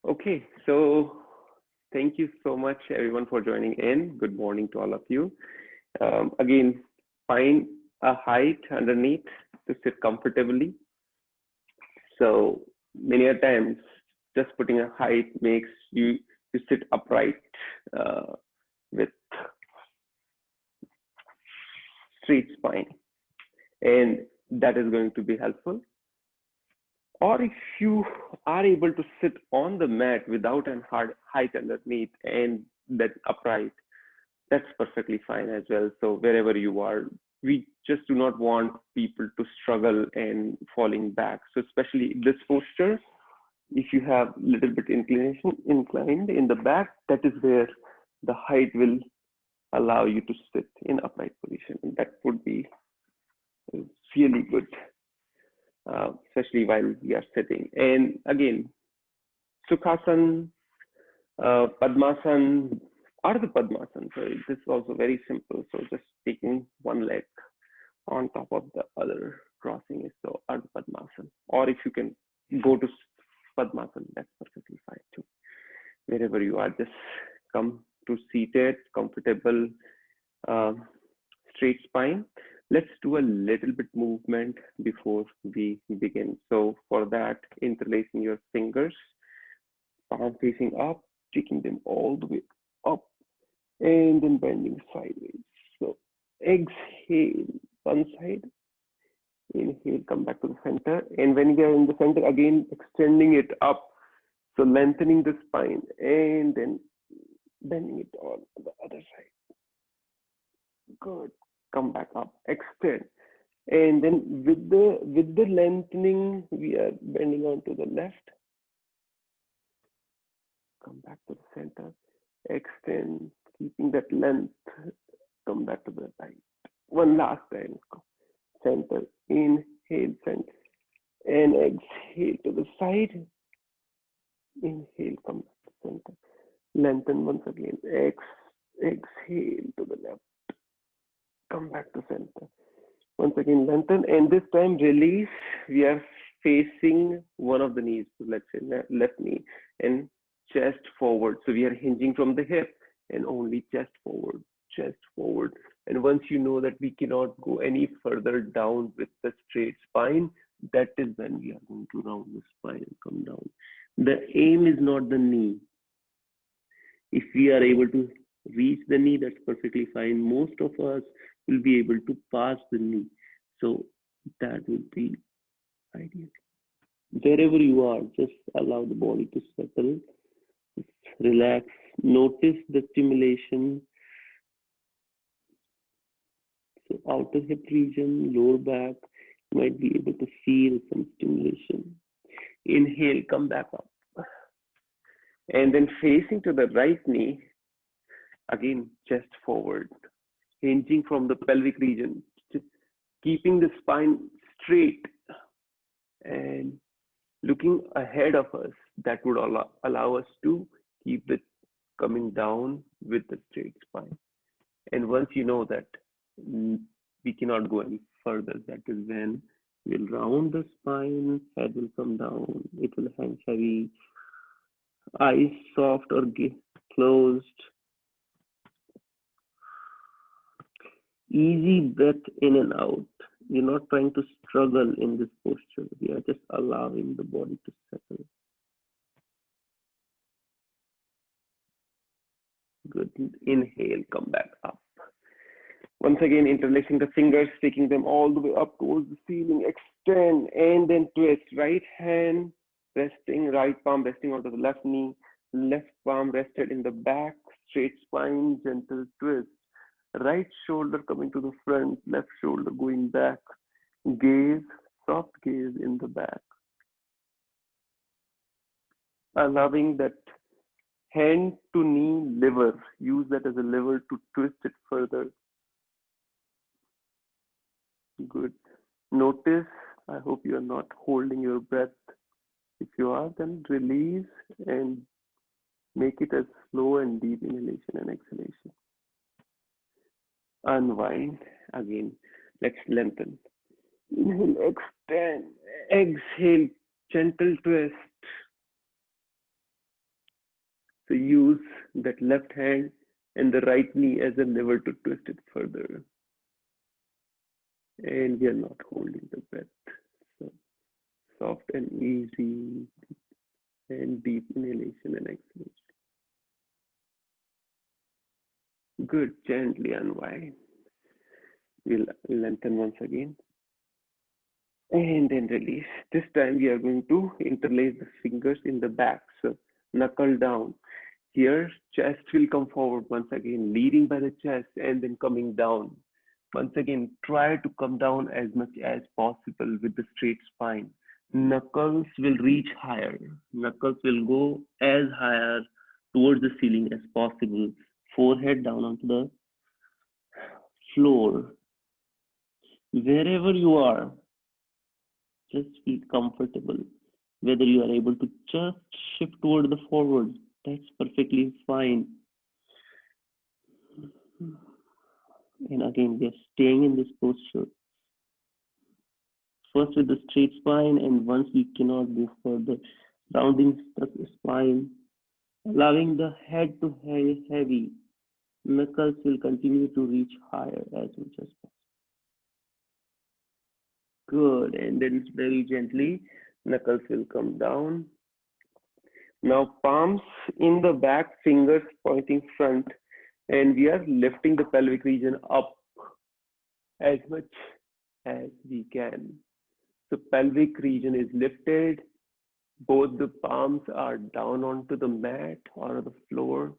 Okay, so thank you so much, everyone, for joining in. Good morning to all of you. Again, find a height underneath to sit comfortably. So many a times, just putting a height makes you sit upright uh, with straight spine, and that is going to be helpful. Or if you are able to sit on the mat without an hard height underneath and that upright, that's perfectly fine as well. So wherever you are, we just do not want people to struggle and falling back. So especially this posture, if you have little bit inclined in the back, that is where the height will allow you to sit in upright position. And that would be really good, especially while we are sitting. And again, Sukhasan, Padmasan, Ardha Padmasan. So this is also very simple. So just taking one leg on top of the other, crossing is the Ardha Padmasan. Or if you can go to Padmasan, that's perfectly fine too. Wherever you are, just come to seated, comfortable, uh, straight spine. Let's do a little bit movement before we begin. So for that, interlacing your fingers, palm facing up, taking them all the way up, and then bending sideways. So exhale one side, inhale, come back to the center. And when you are in the center, again extending it up. So lengthening the spine and then bending it on the other side. Good. Come back up, extend. And then with the lengthening, we are bending on to the left. Come back to the center, extend, keeping that length. Come back to the right. One last time. Center, inhale, center, and exhale to the side. Inhale, come back to center. Lengthen once again. Exhale to the left. Come back to center. Once again, lengthen, and this time release. We are facing one of the knees, so let's say left knee, and chest forward. So we are hinging from the hip and only chest forward, chest forward. And once you know that we cannot go any further down with the straight spine, that is when we are going to round the spine and come down. The aim is not the knee. If we are able to reach the knee, that's perfectly fine. Most of us will be able to pass the knee. So that would be ideal. Wherever you are, just allow the body to settle, relax, notice the stimulation. So outer hip region, lower back, you might be able to feel some stimulation. Inhale, come back up. And then facing to the right knee, again, chest forward, hinging from the pelvic region, keeping the spine straight and looking ahead of us. That would allow us to keep it coming down with the straight spine. And once you know that we cannot go any further, that is when we'll round the spine, head will come down, it will hang heavy, eyes soft or closed. Easy breath in and out. You're not trying to struggle in this posture. We are just allowing the body to settle. Good. Inhale, come back up. Once again, interlacing the fingers, taking them all the way up towards the ceiling. Extend and then twist. Right hand resting, right palm resting onto the left knee. Left palm rested in the back. Straight spine, gentle twist. Right shoulder coming to the front, left shoulder going back. Gaze, soft gaze in the back. Allowing that hand to knee lever, use that as a lever to twist it further. Good. Notice, I hope you are not holding your breath. If you are, then release and make it as slow and deep inhalation and exhalation. Unwind again. Let's lengthen. Inhale, extend. Exhale, gentle twist. So use that left hand and the right knee as a lever to twist it further. And we are not holding the breath. So soft and easy and deep inhalation and exhalation. Good, gently unwind. We'll lengthen once again. And then release. This time we are going to interlace the fingers in the back. So knuckle down. Here, chest will come forward once again, leading by the chest and then coming down. Once again, try to come down as much as possible with the straight spine. Knuckles will reach higher. Knuckles will go as higher towards the ceiling as possible. Forehead down onto the floor. Wherever you are, just feel comfortable. Whether you are able to just shift toward the forward, that's perfectly fine. And again, we are staying in this posture. First with the straight spine, and once we cannot move further, rounding the spine, allowing the head to hang heavy. Knuckles will continue to reach higher as much as possible. Good, and then very gently, knuckles will come down. Now palms in the back, fingers pointing front, and we are lifting the pelvic region up as much as we can. So pelvic region is lifted. Both the palms are down onto the mat or the floor,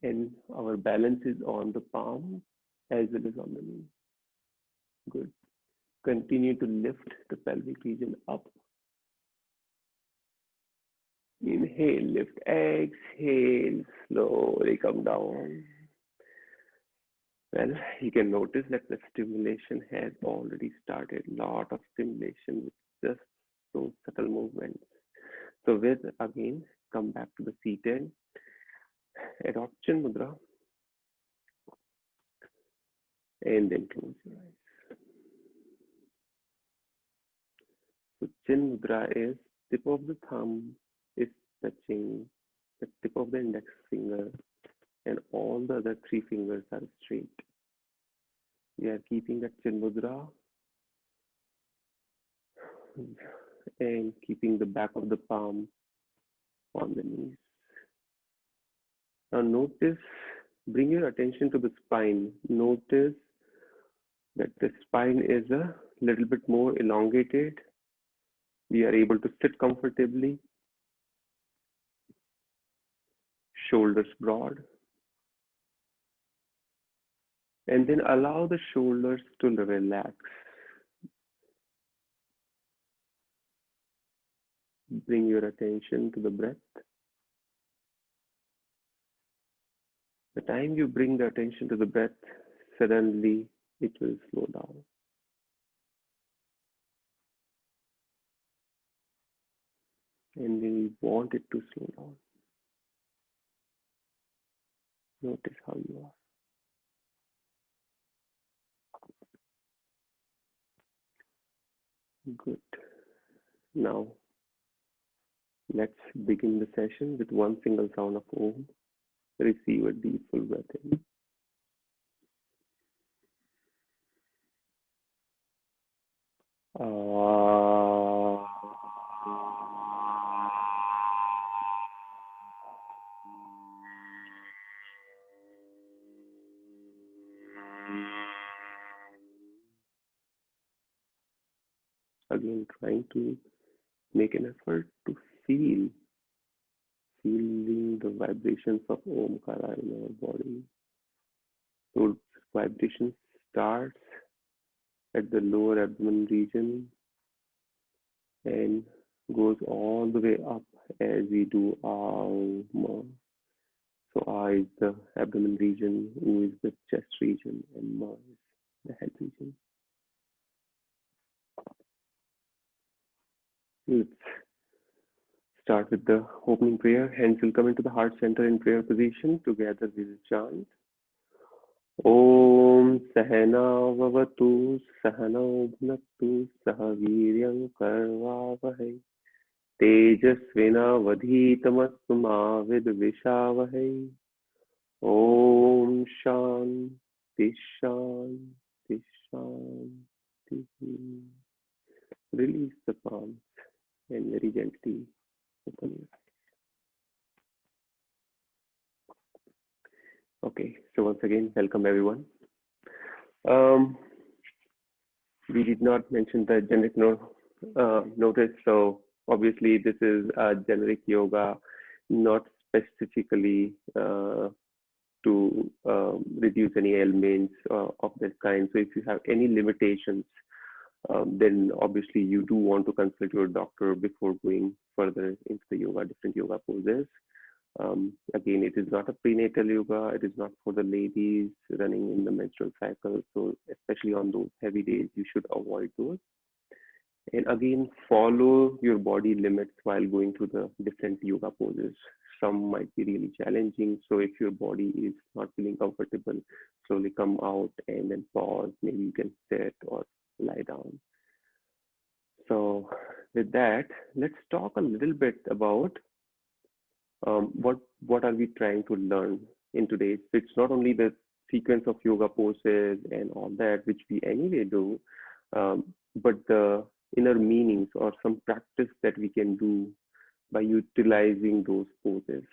and our balance is on the palm as well as on the knee. Good. Continue to lift the pelvic region up. Inhale, lift, exhale, slowly come down. Well, you can notice that the stimulation has already started. Lot of stimulation with just those subtle movements. So with, again, come back to the seated. Adopt Chin Mudra. And then close your eyes. So Chin Mudra is tip of the thumb is touching the tip of the index finger, and all the other three fingers are straight. We are keeping that Chin Mudra and keeping the back of the palm on the knees. Now notice, bring your attention to the spine. Notice that the spine is a little bit more elongated. We are able to sit comfortably. Shoulders broad. And then allow the shoulders to relax. Bring your attention to the breath. The time you bring the attention to the breath, suddenly it will slow down. And we want it to slow down. Notice how you are. Good. Now, let's begin the session with one single sound of Om. Receive a deep full breath in. Again, trying to make an effort to feeling the vibrations of Omkara in our body. Those vibrations starts at the lower abdomen region and goes all the way up as we do Aum. So A is the abdomen region, U is the chest region, and Ma is the head region. Let's start with the opening prayer. Hands will come into the heart center in prayer position. Together we will chant. Om Sahana Vavatu Sahana Bhunaktu Saha Viryam Karvavahay तेजस्विनावधीतमस्तु मा विद्विषावहै। Om Shanti Shanti Shanti. Release the palms and very gently open your eyes. Okay, so once again, welcome everyone. We did not mention the generic notice, so obviously this is a generic yoga, not specifically to reduce any ailments of this kind. So if you have any limitations, then obviously you do want to consult your doctor before going further into the yoga, different yoga poses. Again, it is not a prenatal yoga. It is not for the ladies running in the menstrual cycle. So especially on those heavy days, you should avoid those. And again, follow your body limits while going through the different yoga poses. Some might be really challenging. So if your body is not feeling comfortable, slowly come out and then pause. Maybe you can sit or lie down. So with that, let's talk a little bit about what are we trying to learn in today's. So it's not only the sequence of yoga poses and all that, which we anyway do, but the inner meanings or some practice that we can do by utilizing those poses.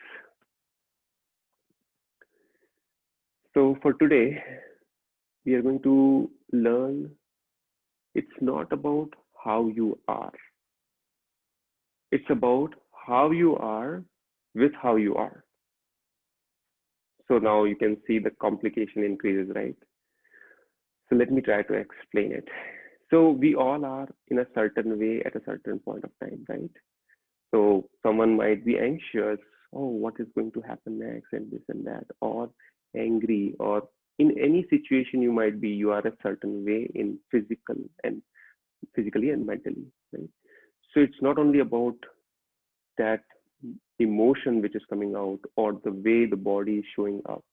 So for today, we are going to learn it's not about how you are. It's about how you are with how you are. So now you can see the complication increases, right? So let me try to explain it. So we all are in a certain way at a certain point of time, right? So someone might be anxious, oh, what is going to happen next and this and that, or angry, or in any situation you might be, you are a certain way in physically and mentally, right? So it's not only about that emotion which is coming out or the way the body is showing up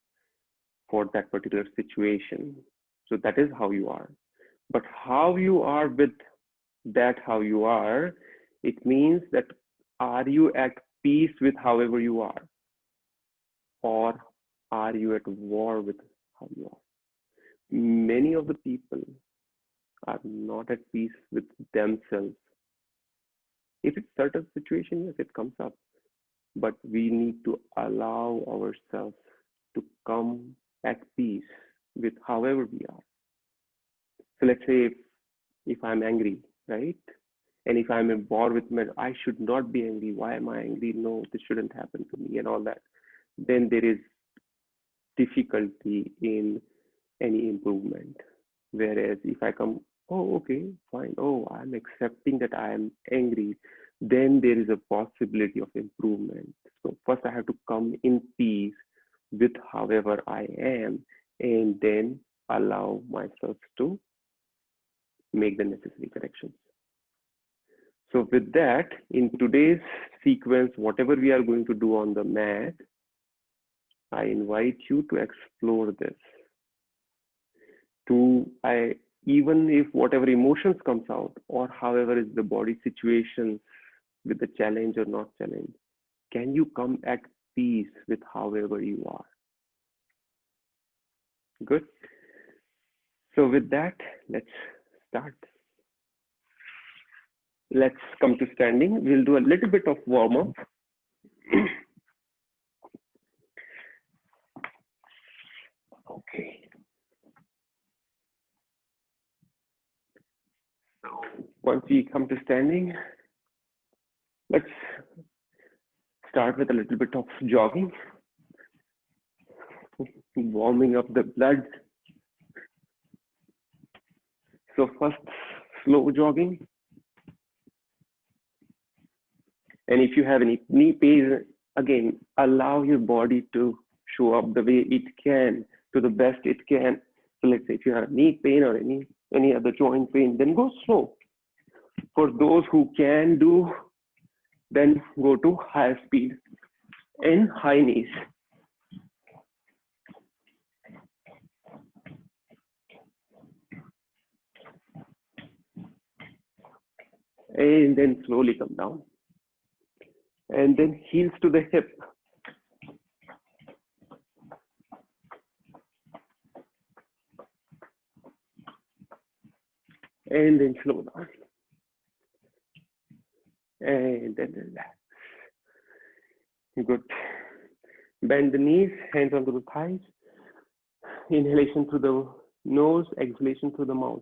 for that particular situation. So that is how you are. But how you are with that, how you are, it means that are you at peace with however you are? Or are you at war with how you are? Many of the people are not at peace with themselves. If it's certain situation, yes, it comes up. But we need to allow ourselves to come at peace with however we are. So let's say if I'm angry, right? And if I'm in war with me, I should not be angry. Why am I angry? No, this shouldn't happen to me and all that. Then there is difficulty in any improvement. Whereas if I come, oh, okay, fine. Oh, I'm accepting that I am angry. Then there is a possibility of improvement. So first I have to come in peace with however I am, and then allow myself to make the necessary corrections. So with that, in today's sequence, whatever we are going to do on the mat, I invite you to explore this. Even if whatever emotions comes out, or however is the body situation with the challenge or not challenge, can you come at peace with however you are? Good. So with that, let's start. Let's come to standing. We'll do a little bit of warm up. Okay. So once we come to standing, let's start with a little bit of jogging, warming up the blood. So first, slow jogging. And if you have any knee pain, again, allow your body to show up the way it can, to the best it can. So let's say if you have knee pain or any other joint pain, then go slow. For those who can do, then go to higher speed and high knees. And then slowly come down. And then heels to the hip. And then slow down. And then relax. Good. Bend the knees, hands onto the thighs. Inhalation through the nose, exhalation through the mouth.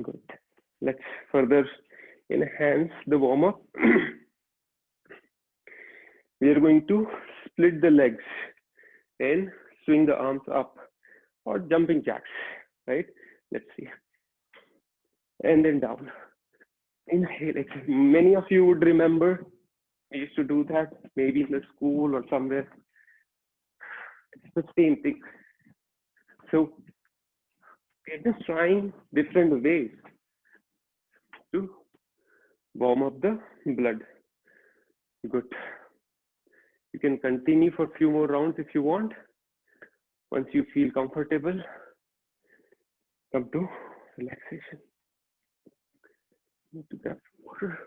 Good. Let's further enhance the warm-up. We are going to split the legs and swing the arms up, or jumping jacks, right? Let's see. And then down. Inhale, exhale. Many of you would remember we used to do that maybe in the school or somewhere. It's the same thing. So we're just trying different ways to warm up the blood. Good. You can continue for a few more rounds if you want. Once you feel comfortable, come to relaxation. Need to grab some water.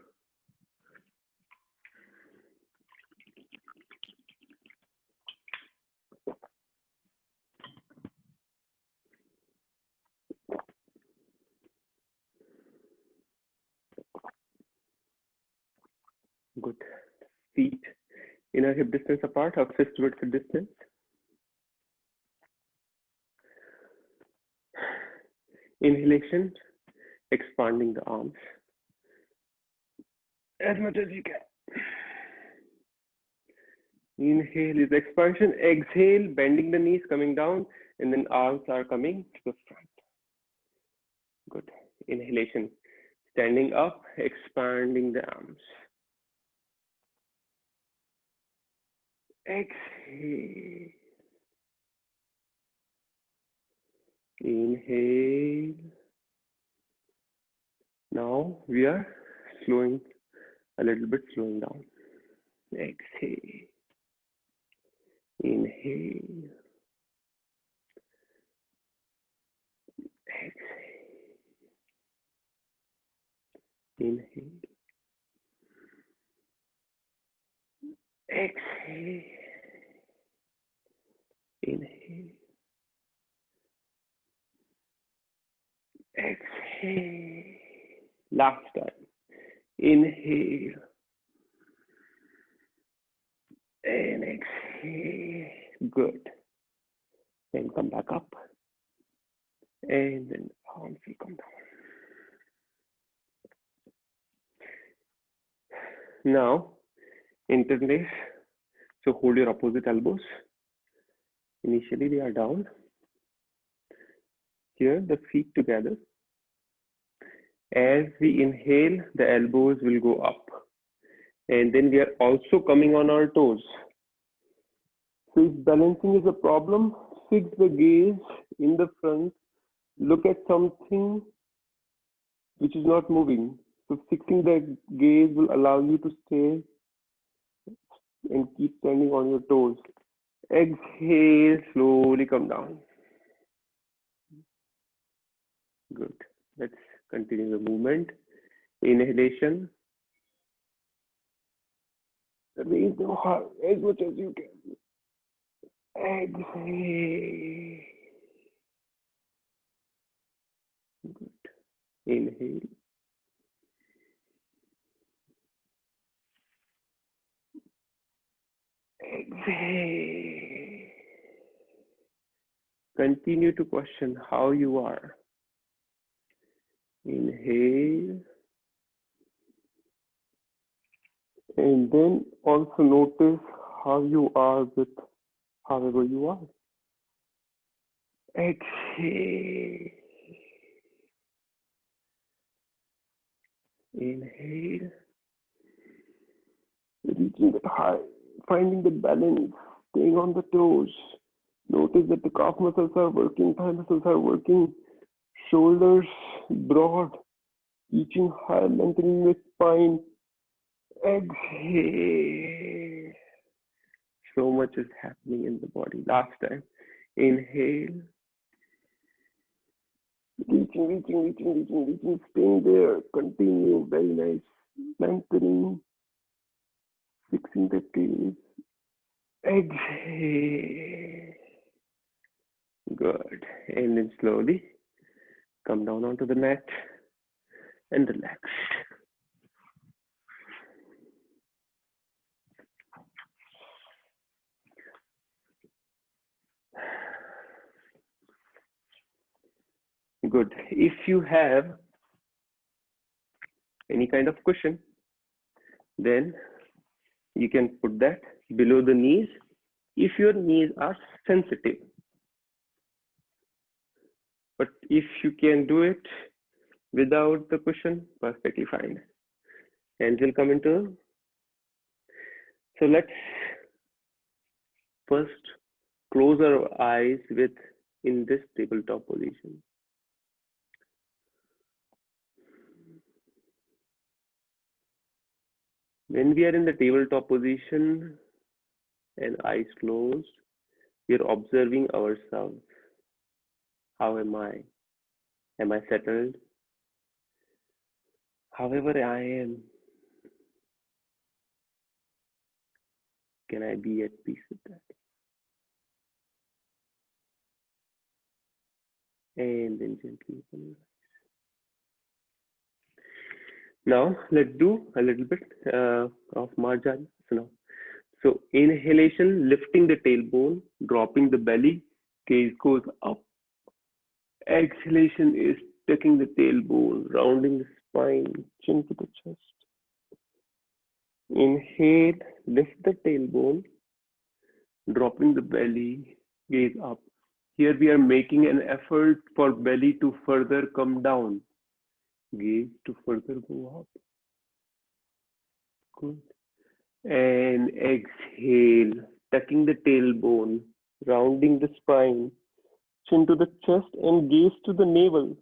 Good. Feet inner hip distance apart, or fist width distance. Inhalation, expanding the arms as much as you can. Inhale is expansion. Exhale, bending the knees, coming down, and then arms are coming to the front. Good. Inhalation, standing up, expanding the arms. Exhale. Inhale. Now we are slowing a little bit, slowing down. Exhale. Inhale. Exhale. Inhale. Exhale. Inhale. Exhale. Last time. Inhale. And exhale. Good. Then come back up. And then arms will come down. Now, interlace. So hold your opposite elbows. Initially, they are down. Here, the feet together. As we inhale, the elbows will go up. And then we are also coming on our toes. So if balancing is a problem, fix the gaze in the front. Look at something which is not moving. So fixing the gaze will allow you to stay and keep standing on your toes. Exhale, slowly come down. Good. Let's continue the movement. Inhalation. Raise the heart as much as you can. Exhale. Good. Inhale. Exhale. Continue to question how you are. Inhale. And then also notice how you are with however you are. Exhale. Inhale. Reaching it high, finding the balance, staying on the toes. Notice that the calf muscles are working, thigh muscles are working, shoulders broad, reaching high, lengthening the spine. Exhale. So much is happening in the body. Last time. Inhale. Reaching. Staying there. Continue. Very nice. Lengthening. Fixing the gaze. Exhale. Good. And then slowly come down onto the mat and relax. Good. If you have any kind of cushion, then you can put that below the knees if your knees are sensitive. But if you can do it without the cushion, perfectly fine. Hands will come into. So let's first close our eyes in this tabletop position. When we are in the tabletop position and eyes closed, we are observing ourselves. How am I? Am I settled? However I am, can I be at peace with that? And then gently open your eyes. Now let's do a little bit of Marjani. So inhalation, lifting the tailbone, dropping the belly, gaze goes up. Exhalation is tucking the tailbone, rounding the spine, chin to the chest. Inhale, lift the tailbone, dropping the belly, gaze up. Here we are making an effort for belly to further come down, gaze to further go up. Good. And exhale, tucking the tailbone, rounding the spine, chin to the chest and gaze to the navel.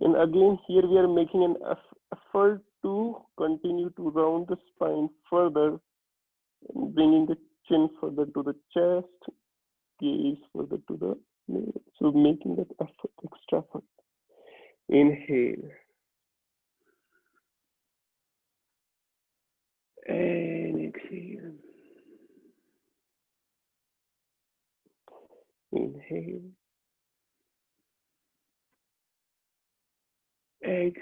And again, here we are making an effort to continue to round the spine further, and bringing the chin further to the chest, gaze further to the navel. So making that effort, extra effort. Inhale. And exhale. Inhale. Exhale.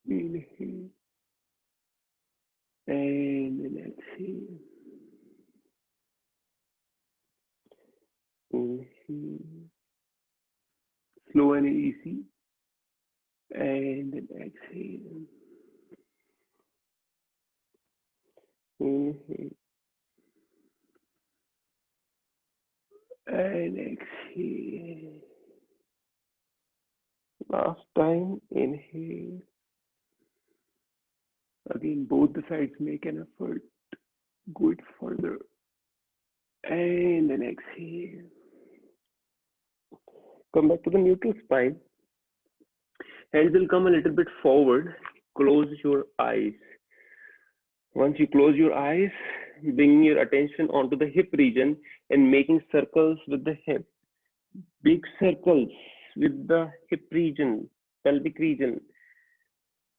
Inhale. And then exhale. Inhale. Slow and easy. And then exhale. Inhale. And exhale. Last time, inhale. Again, both the sides make an effort. Go it further. And then exhale. Come back to the neutral spine. Hands will come a little bit forward. Close your eyes. Once you close your eyes, bring your attention onto the hip region and making circles with the hip. Big circles with the hip region, pelvic region,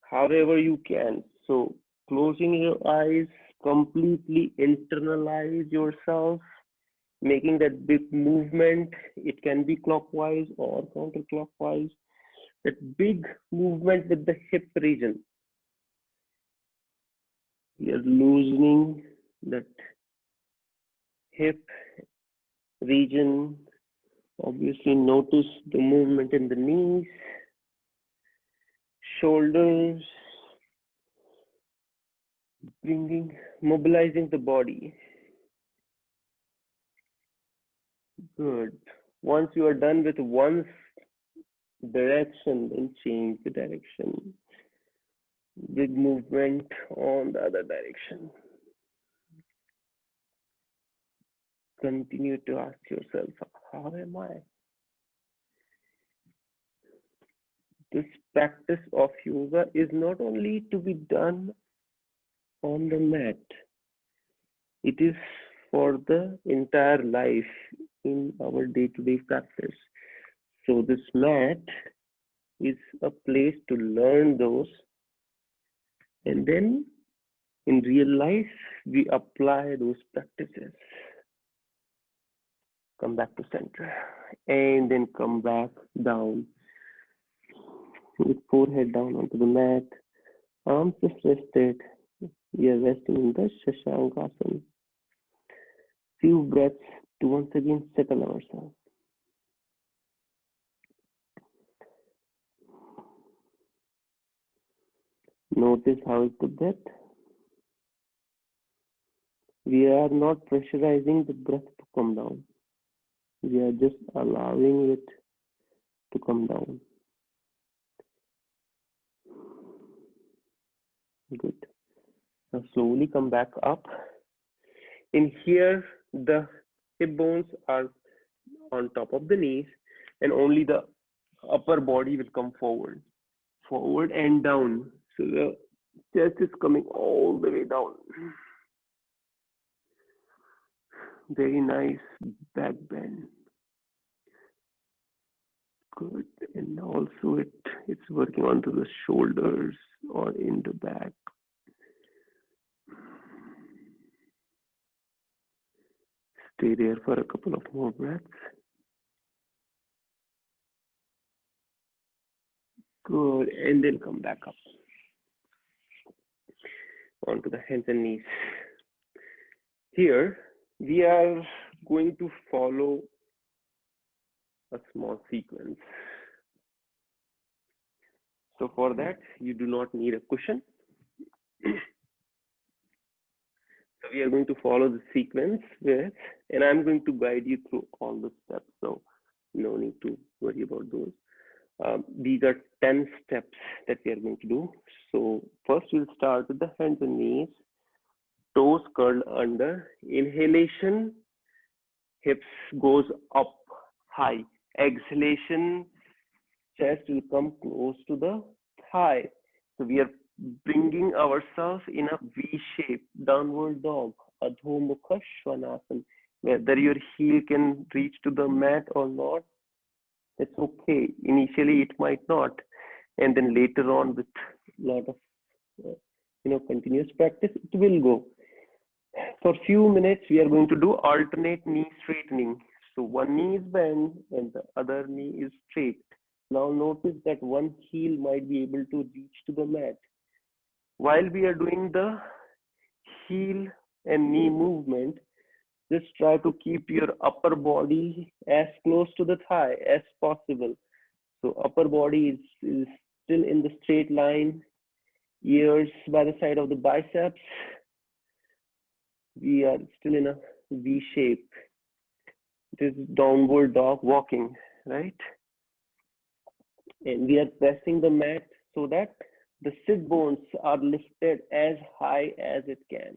however you can. So closing your eyes, completely internalize yourself, making that big movement. It can be clockwise or counterclockwise. That big movement with the hip region. We are loosening that hip region. Obviously, notice the movement in the knees, shoulders, mobilizing the body. Good. Once you are done with one direction, then change the direction. Big movement on the other direction. Continue to ask yourself, how am I? This practice of yoga is not only to be done on the mat. It is for the entire life in our day-to-day practice. So this mat is a place to learn those, and then in real life we apply those practices. Come back to center and then come back down with forehead down onto the mat, arms just rested. We are resting in the Shashankasana. Few breaths to once again settle ourselves. Notice how is the breath. We are not pressurizing the breath to come down. We are just allowing it to come down. Good. Now slowly come back up. In here, the hip bones are on top of the knees, and only the upper body will come forward and down. So the chest is coming all the way down. Very nice back bend. Good. And also it's working onto the shoulders or in the back. Stay there for a couple of more breaths. Good. And then come back up onto the hands and knees. Here we are going to follow a small sequence. So for that, you do not need a cushion. So we are going to follow the sequence and I'm going to guide you through all the steps. So no need to worry about those. These are 10 steps that we are going to do. So first we'll start with the hands and knees, toes curled under. Inhalation, hips goes up high. Exhalation, chest will come close to the thigh. So we are bringing ourselves in a V shape, downward dog, Adho Mukha Svanasana. Whether your heel can reach to the mat or not, that's okay. Initially it might not, and then later on with a lot of continuous practice, it will go. For few minutes, we are going to do alternate knee straightening. So one knee is bent and the other knee is straight. Now notice that one heel might be able to reach to the mat. While we are doing the heel and knee movement, just try to keep your upper body as close to the thigh as possible. So upper body is still in the straight line, ears by the side of the biceps. We are still in a V shape. It is downward dog walking, right? And we are pressing the mat so that the sit bones are lifted as high as it can.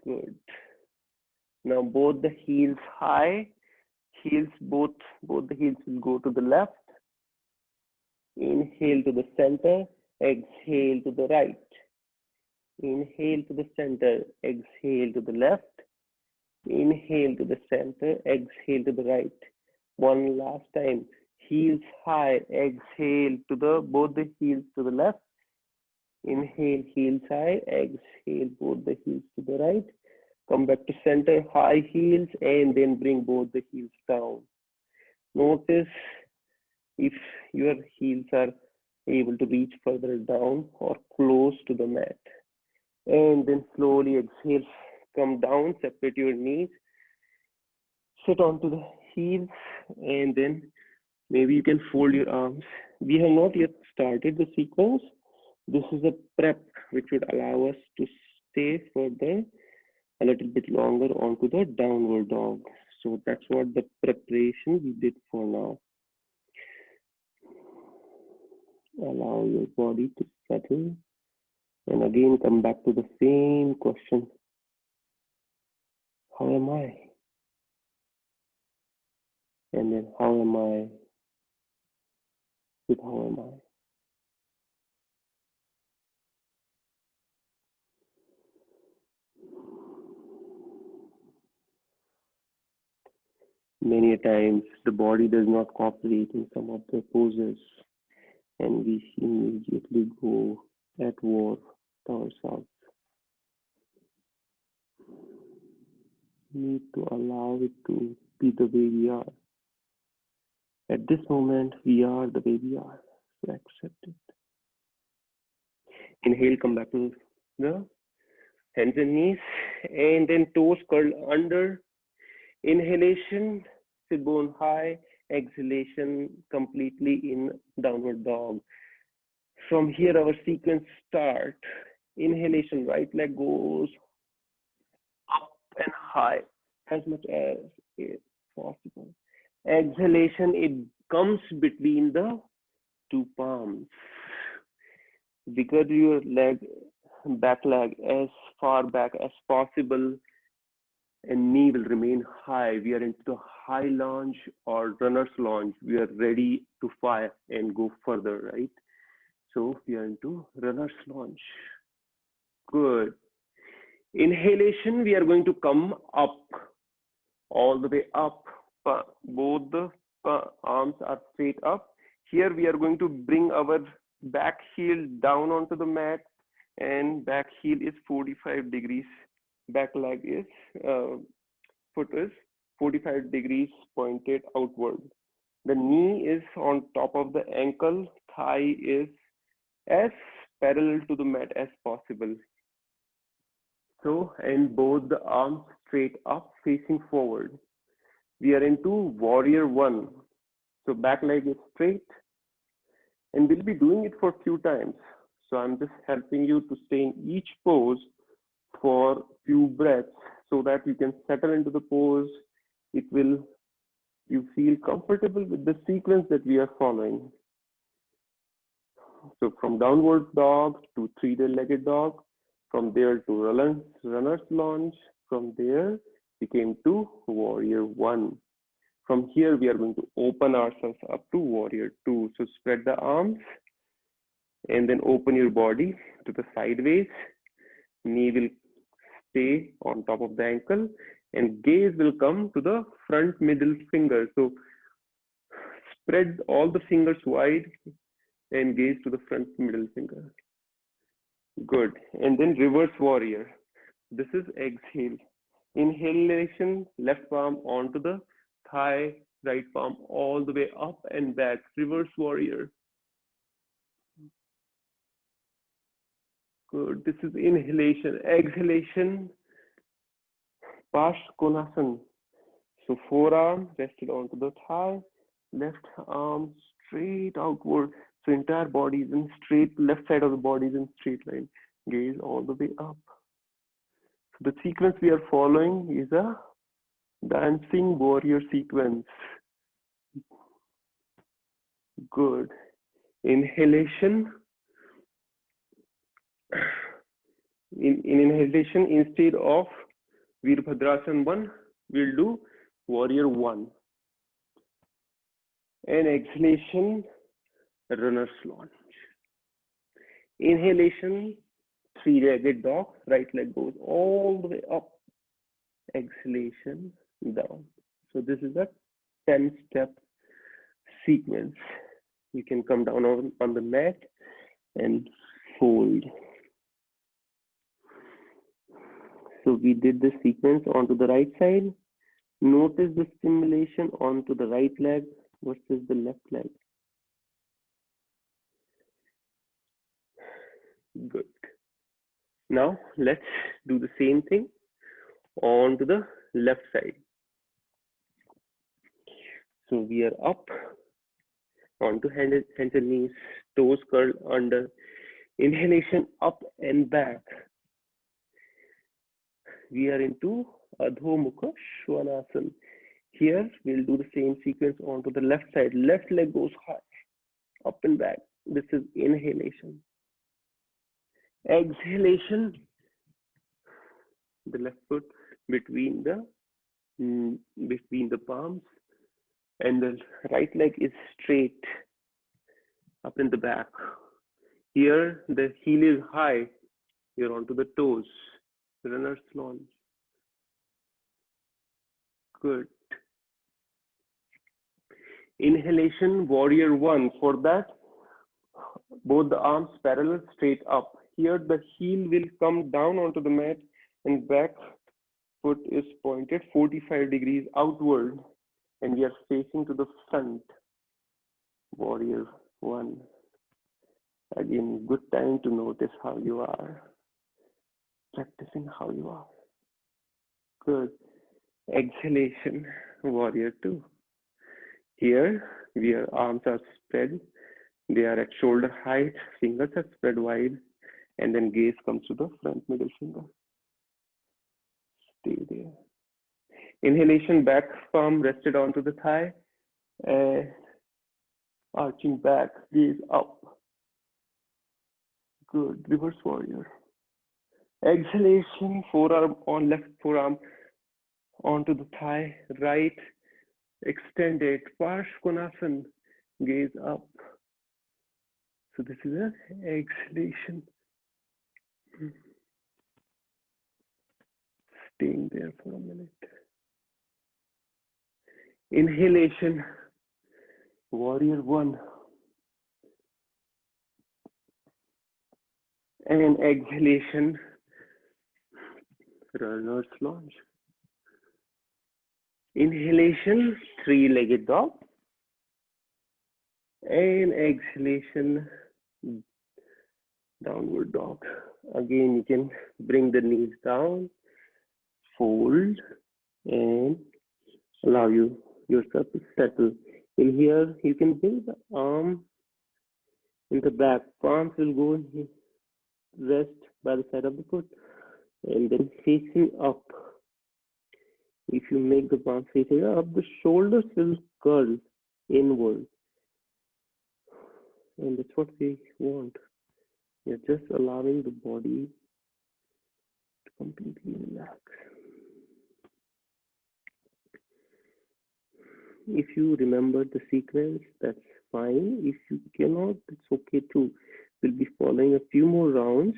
Good. Now both the heels high, both the heels will go to the left. Inhale to the center, exhale to the right. Inhale to the center, exhale to the left. Inhale to the center, exhale to the right. One last time. Heels high, exhale to both the heels to the left. Inhale, heels high, exhale both the heels to the right. Come back to center, high heels, and then bring both the heels down. Notice if your heels are able to reach further down or close to the mat. And then slowly exhale, come down, separate your knees, sit onto the heels, and then maybe you can fold your arms. We have not yet started the sequence. This is a prep which would allow us to stay further a little bit longer onto the downward dog. So that's what the preparation we did for now. Allow your body to settle. And again, come back to the same question. How am I? And then how am I with how am I? Many times the body does not cooperate in some of the poses, and we immediately go at war with ourselves. We need to allow it to be the way we are. At this moment, we are the way we are. So accept it. Inhale, come back to the hands and knees, and then toes curled under. Inhalation, sit bone high. Exhalation, completely in downward dog. From here, our sequence start. Inhalation, right leg goes up and high as much as is possible. Exhalation, it comes between the two palms. Wiggle your leg, back leg as far back as possible, and knee will remain high. We are into the high lunge or runner's lunge. We are ready to fire and go further, right? So we are into runner's lunge. Good. Inhalation, we are going to come up, all the way up. Both the arms are straight up. Here we are going to bring our back heel down onto the mat, and back heel is 45 degrees. Back leg is, foot is 45 degrees pointed outward. The knee is on top of the ankle. Thigh is as parallel to the mat as possible. So, and both the arms straight up, facing forward. We are into warrior one. So back leg is straight, and we'll be doing it for a few times. So I'm just helping you to stay in each pose for few breaths so that you can settle into the pose. You feel comfortable with the sequence that we are following. So from downward dog to three-legged dog, from there to runner's lunge, from there we came to warrior one. From here we are going to open ourselves up to warrior two. So spread the arms and then open your body to the sideways. Knee will stay on top of the ankle, and gaze will come to the front middle finger. So spread all the fingers wide and gaze to the front middle finger. Good. And then reverse warrior. This is exhale. Inhalation, left palm onto the thigh, right palm all the way up and back. Reverse warrior. Good. This is inhalation. Exhalation, Parskonasana. So forearm rested onto the thigh, left arm straight outward. So entire body is in straight, left side of the body is in straight line. Gaze all the way up. So the sequence we are following is a dancing warrior sequence. Good. Inhalation. In inhalation, instead of Virbhadrasana 1, we'll do warrior 1. And exhalation, runner's lunge. Inhalation, three-legged dog, right leg goes all the way up. Exhalation, down. So this is a 10-step sequence. You can come down on the mat and fold. So we did the sequence onto the right side. Notice the stimulation onto the right leg versus the left leg. Good. Now let's do the same thing onto the left side. So we are up onto hands and knees, toes curled under. Inhalation up and back. We are into Adho Mukha Svanasana. Here we'll do the same sequence onto the left side. Left leg goes high, up and back. This is inhalation. Exhalation, the left foot between the palms, and the right leg is straight up in the back. Here the heel is high. You're onto the toes. Runner's lunge. Good. Inhalation, warrior one. For that, both the arms parallel straight up. Here the heel will come down onto the mat and back foot is pointed 45 degrees outward and we are facing to the front. Warrior one. Again, good time to notice how you are. Practicing how you are. Good. Exhalation, warrior two. Here, your arms are spread. They are at shoulder height, fingers are spread wide, and then gaze comes to the front middle finger. Stay there. Inhalation, back palm rested onto the thigh, and arching back, gaze up. Good, reverse warrior. Exhalation, forearm on left forearm onto the thigh, right, extended, Parshvanasana, gaze up. So this is an exhalation. Staying there for a minute. Inhalation, warrior one. And exhalation, runner's lunge. Inhalation, three-legged dog. And exhalation, downward dog. Again, you can bring the knees down, fold, and allow yourself to settle. In here, you can bring the arm in the back. Palms will go in, rest by the side of the foot, and then facing up. If you make the palm facing up, the shoulders will curl inward. And that's what we want. You're just allowing the body to completely relax. If you remember the sequence, that's fine. If you cannot, it's okay too. We'll be following a few more rounds.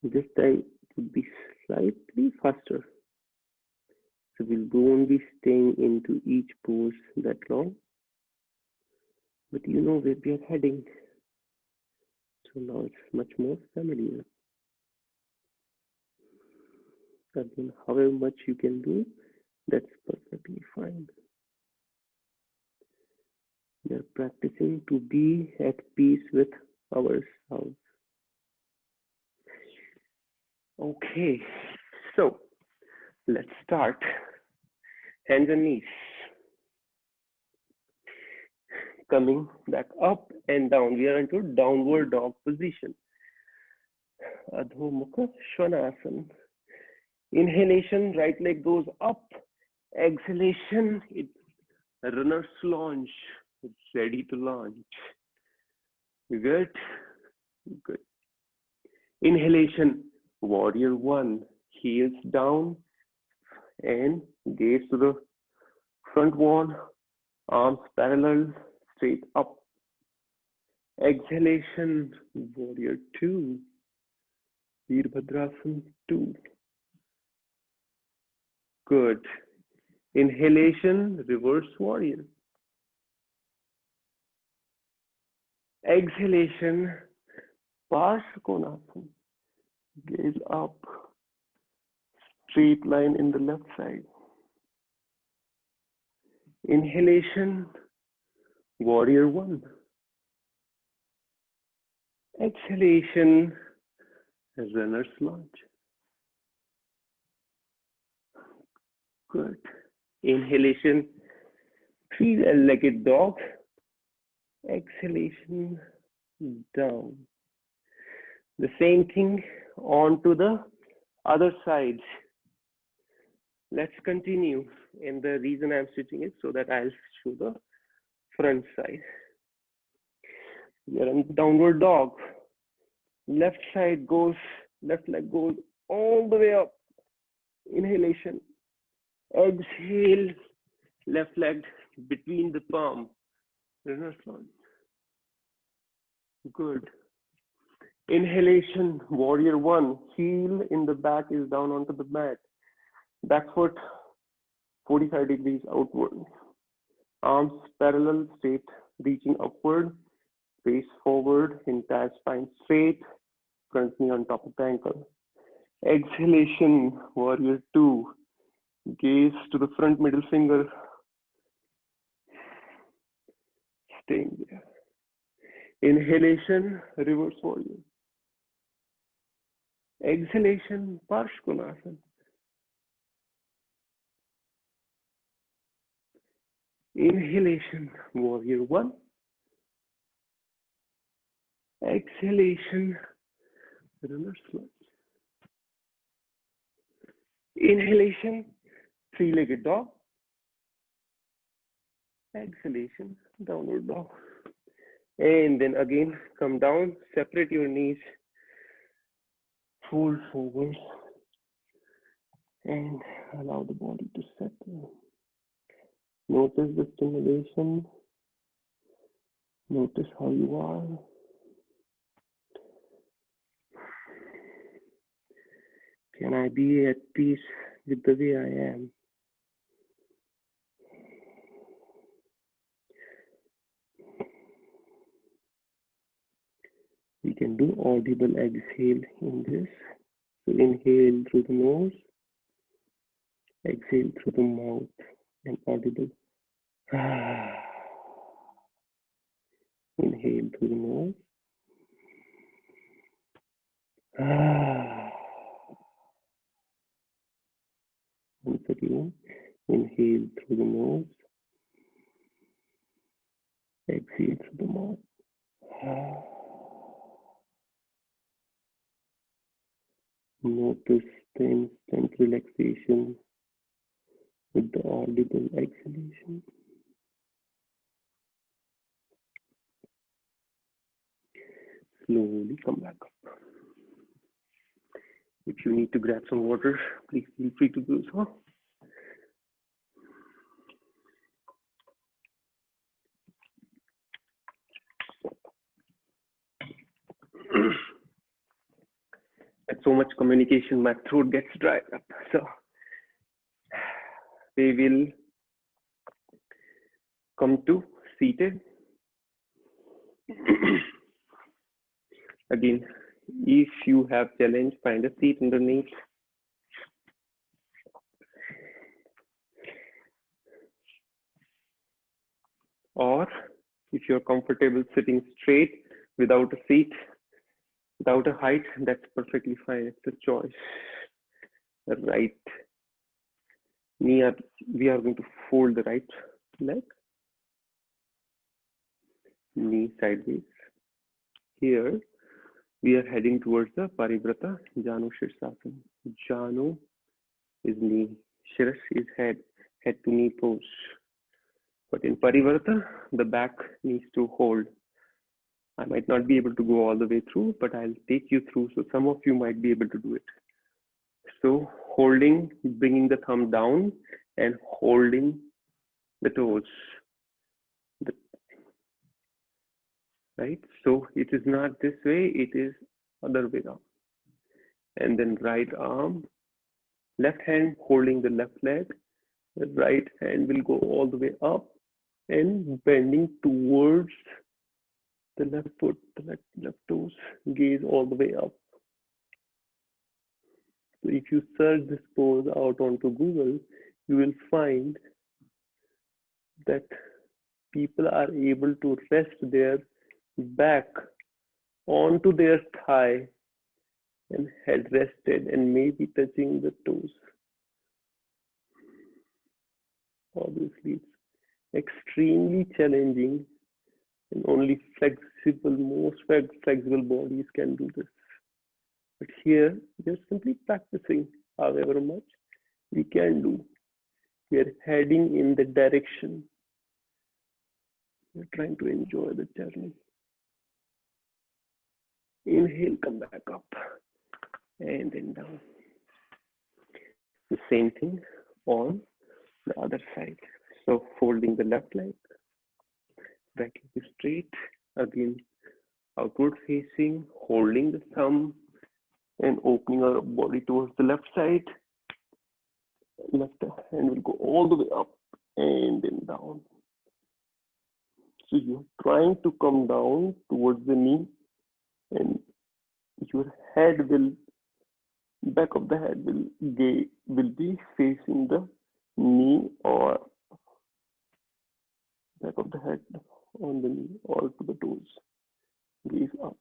This time it will be slightly faster. So we won't be staying into each pose that long. But you know where we are heading. So now it's much more familiar. Again, however much you can do, that's perfectly fine. We are practicing to be at peace with ourselves. Okay, so let's start. Hands and knees. Coming back up and down. We are into downward dog position. Adho Mukha Svanasana. Inhalation, right leg goes up. Exhalation, it's runner's lunge. It's ready to launch. Good. Good. Inhalation, warrior one. Heels down and gaze to the front wall. Arms parallel, straight up. Exhalation, warrior two. Veerbhadrasana 2. Good. Inhalation, reverse warrior. Exhalation, Parsvakonasana. Gaze up. Straight line in the left side. Inhalation, warrior one. Exhalation, runner's lunge. Good. Inhalation, three-legged dog. Exhalation, down. The same thing on to the other side. Let's continue. And the reason I'm switching is so that I'll show the front side. We are in downward dog. Left leg goes all the way up. Inhalation. Exhale. Left leg between the palm. Runner's lunge. Good. Inhalation, warrior one. Heel in the back is down onto the mat. Back foot 45 degrees outward. Arms parallel, straight, reaching upward, face forward, entire spine straight, front knee on top of the ankle. Exhalation, warrior two. Gaze to the front middle finger. Staying there. Inhalation, reverse warrior. Exhalation, Parshvanasana. Inhalation, warrior one. Exhalation, reverse lunge. Inhalation, three-legged dog. Exhalation, downward dog. And then again, come down, separate your knees, fold forward, and allow the body to settle. Notice the stimulation. Notice how you are. Can I be at peace with the way I am? We can do audible exhale in this. So inhale through the nose, exhale through the mouth, and audible. Inhale through the nose. Once again, inhale through the nose, exhale through the mouth. Notice the instant relaxation with the audible exhalation. Slowly come back up. If you need to grab some water, please feel free to do so. With so much communication, my throat gets dried up. So we will come to seated. Again, if you have challenge, find a seat underneath. Or if you're comfortable sitting straight without a seat, without a height, that's perfectly fine. It's a choice. Right knee up. We are going to fold the right leg. Knee sideways. Here, we are heading towards the Parivrata Janu Shirsasana. Janu is knee, Shirs is head to knee pose. But in Parivrata, the back needs to hold. I might not be able to go all the way through, but I'll take you through. So some of you might be able to do it. So holding, bringing the thumb down and holding the toes. Right? So it is not this way, it is other way around. And then right arm, left hand holding the left leg, the right hand will go all the way up and bending towards the left foot, the left toes, gaze all the way up. So if you search this pose out onto Google, you will find that people are able to rest their back onto their thigh and head rested and maybe touching the toes. Obviously, it's extremely challenging and only most flexible bodies can do this. But here, we are simply practicing however much we can do. We are heading in the direction. We're trying to enjoy the journey. Inhale, come back up, and then down. The same thing on the other side. So folding the left leg, right leg straight, again outward facing, holding the thumb and opening our body towards the left side. Left hand will go all the way up and then down. So you're trying to come down towards the knee, and your head will, back of the head will be facing the knee, or back of the head on the knee or to the toes. Gaze up.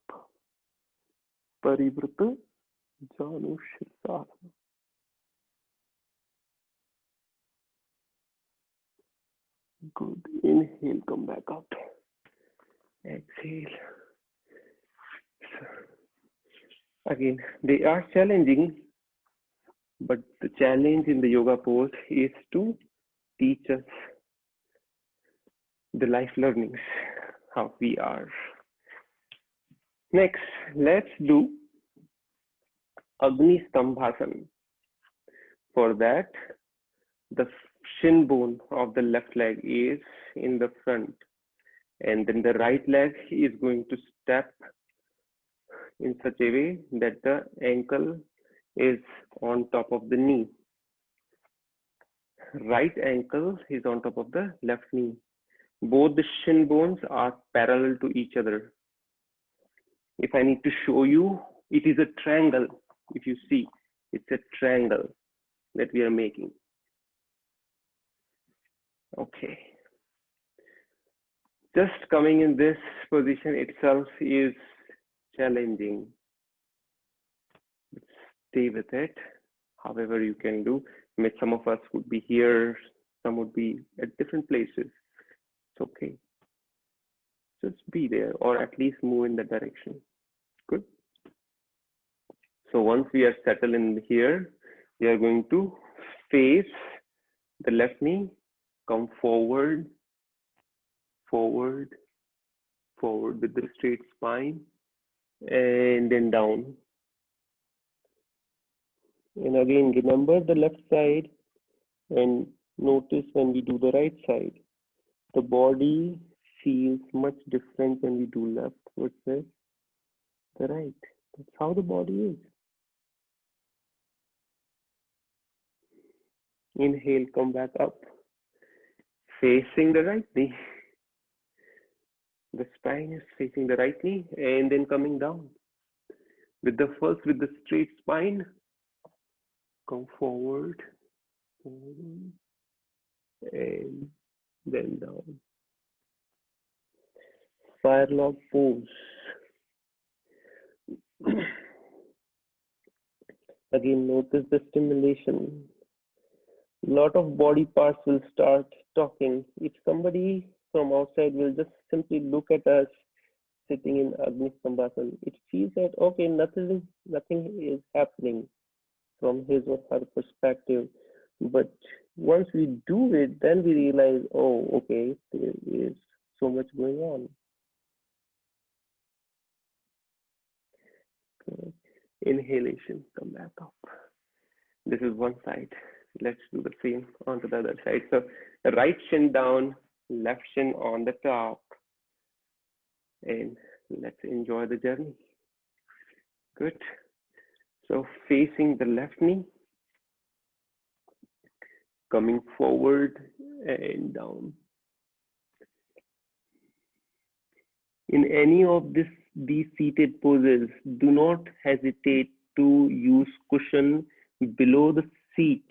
Parivrata Janu Shirsasana. Good. Inhale, come back up. Exhale. Again, they are challenging, but the challenge in the yoga pose is to teach us the life learnings, how we are. Next, let's do Agni Stambhasana. For that, the shin bone of the left leg is in the front, and then the right leg is going to step in such a way that the ankle is on top of the knee. Right ankle is on top of the left knee. Both the shin bones are parallel to each other. If I need to show you, it is a triangle. If you see, it's a triangle that we are making. Okay. Just coming in this position itself is challenging. Stay with it. However you can do. Some of us would be here, some would be at different places. It's okay. Just be there, or at least move in that direction. Good. So once we are settled in here, we are going to face the left knee, come forward, forward, forward with the straight spine, and then down. And again, remember the left side, and notice when we do the right side, the body feels much different when we do left versus the right. That's how the body is. Inhale, come back up, facing the right knee. The spine is facing the right knee, and then coming down. With the straight spine, come forward, forward, and then down. Fire log pose. Again, notice the stimulation. A lot of body parts will start talking. If somebody from outside will just simply look at us sitting in Agni Stambhasana, it feels that okay, nothing is happening from his or her perspective. But once we do it, then we realize, oh, okay, there is so much going on. Okay. Inhalation, come back up. This is one side. Let's do the same onto the other side. So the right shin down, left shin on the top, and let's enjoy the journey. Good. So facing the left knee, coming forward and down. In any of these seated poses, do not hesitate to use cushion below the seat,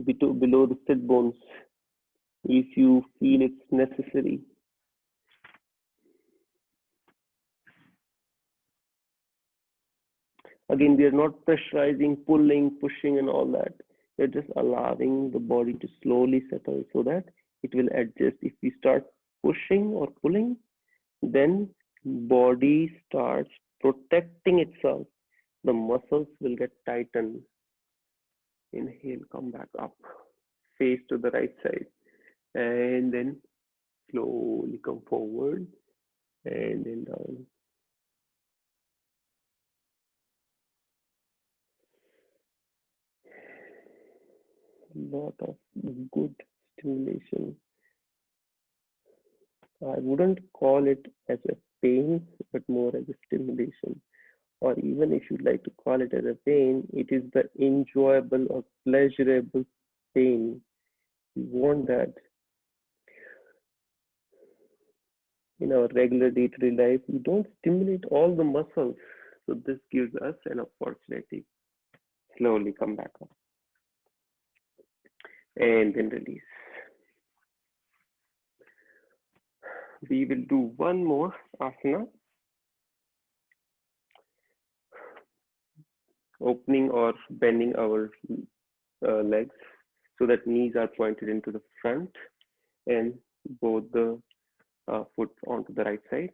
below the sit bones, if you feel it's necessary. Again, we are not pressurizing, pulling, pushing, and all that. We're just allowing the body to slowly settle so that it will adjust. If we start pushing or pulling, then body starts protecting itself. The muscles will get tightened. Inhale, come back up, face to the right side, and then slowly come forward and then down. Lot of good stimulation. I wouldn't call it as a pain, but more as a stimulation. Or even if you'd like to call it as a pain, it is the enjoyable or pleasurable pain. We want that. in our regular day-to-day life, we don't stimulate all the muscles. So this gives us an opportunity. Slowly come back up and then release. We will do one more asana, opening or bending our legs so that knees are pointed into the front and both the foot onto the right side.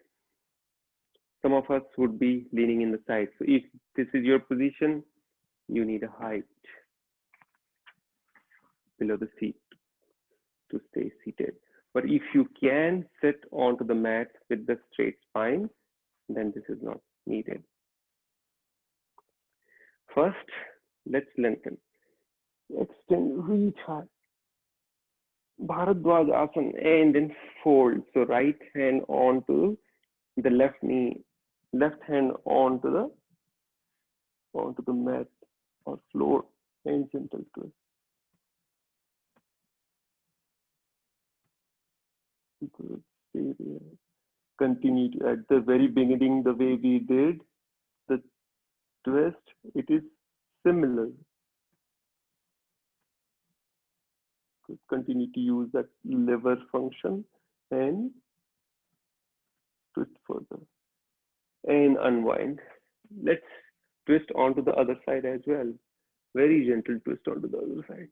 Some of us would be leaning in the side. So if this is your position, you need a height below the seat to stay seated. But if you can sit onto the mat with the straight spine, then this is not needed. First, let's lengthen. Extend, reach high. Bharadwaj Asana, and then fold. So right hand onto the left knee, left hand onto the mat or floor, and gentle twist. Good. Stay there. Continue to, at the very beginning, the way we did the twist, it is similar. Continue to use that lever function and twist further and unwind. Let's twist onto the other side as well. Very gentle twist onto the other side.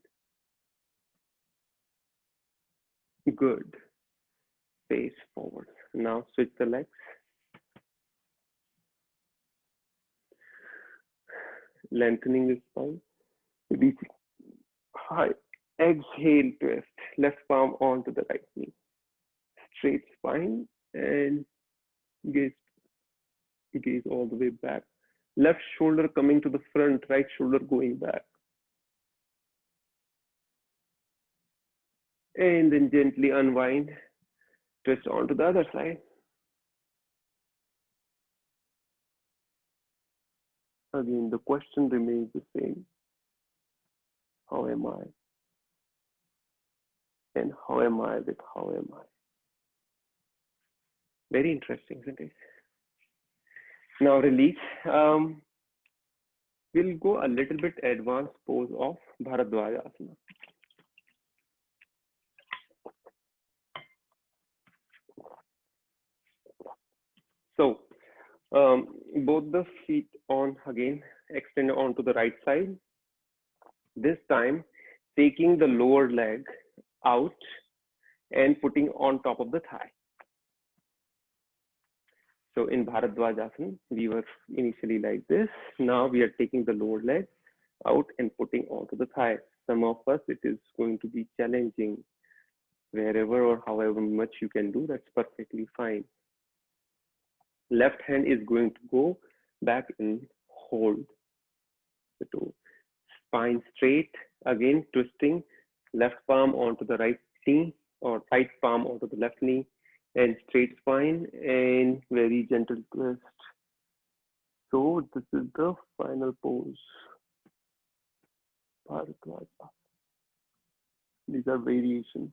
Good. Face forward. Now switch the legs. Lengthening the spine. Reaching high. Exhale, twist. Left palm onto the right knee. Straight spine and gaze all the way back. Left shoulder coming to the front, right shoulder going back. And then gently unwind. Twist onto the other side. Again, the question remains the same. How am I? And how am I with how am I? Very interesting, isn't it? Now release. We'll go a little bit advanced pose of Bharadwaj Asana. So both the feet on again, extend onto the right side. This time, taking the lower leg out and putting on top of the thigh. So in Bharadwaj Asana, we were initially like this. Now we are taking the lower leg out and putting onto the thigh. Some of us, it is going to be challenging. Wherever or however much you can do, that's perfectly fine. Left hand is going to go back and hold the toe. Spine straight, again twisting, left palm onto the right knee or right palm onto the left knee, and straight spine and very gentle twist. So this is the final pose. These are variations.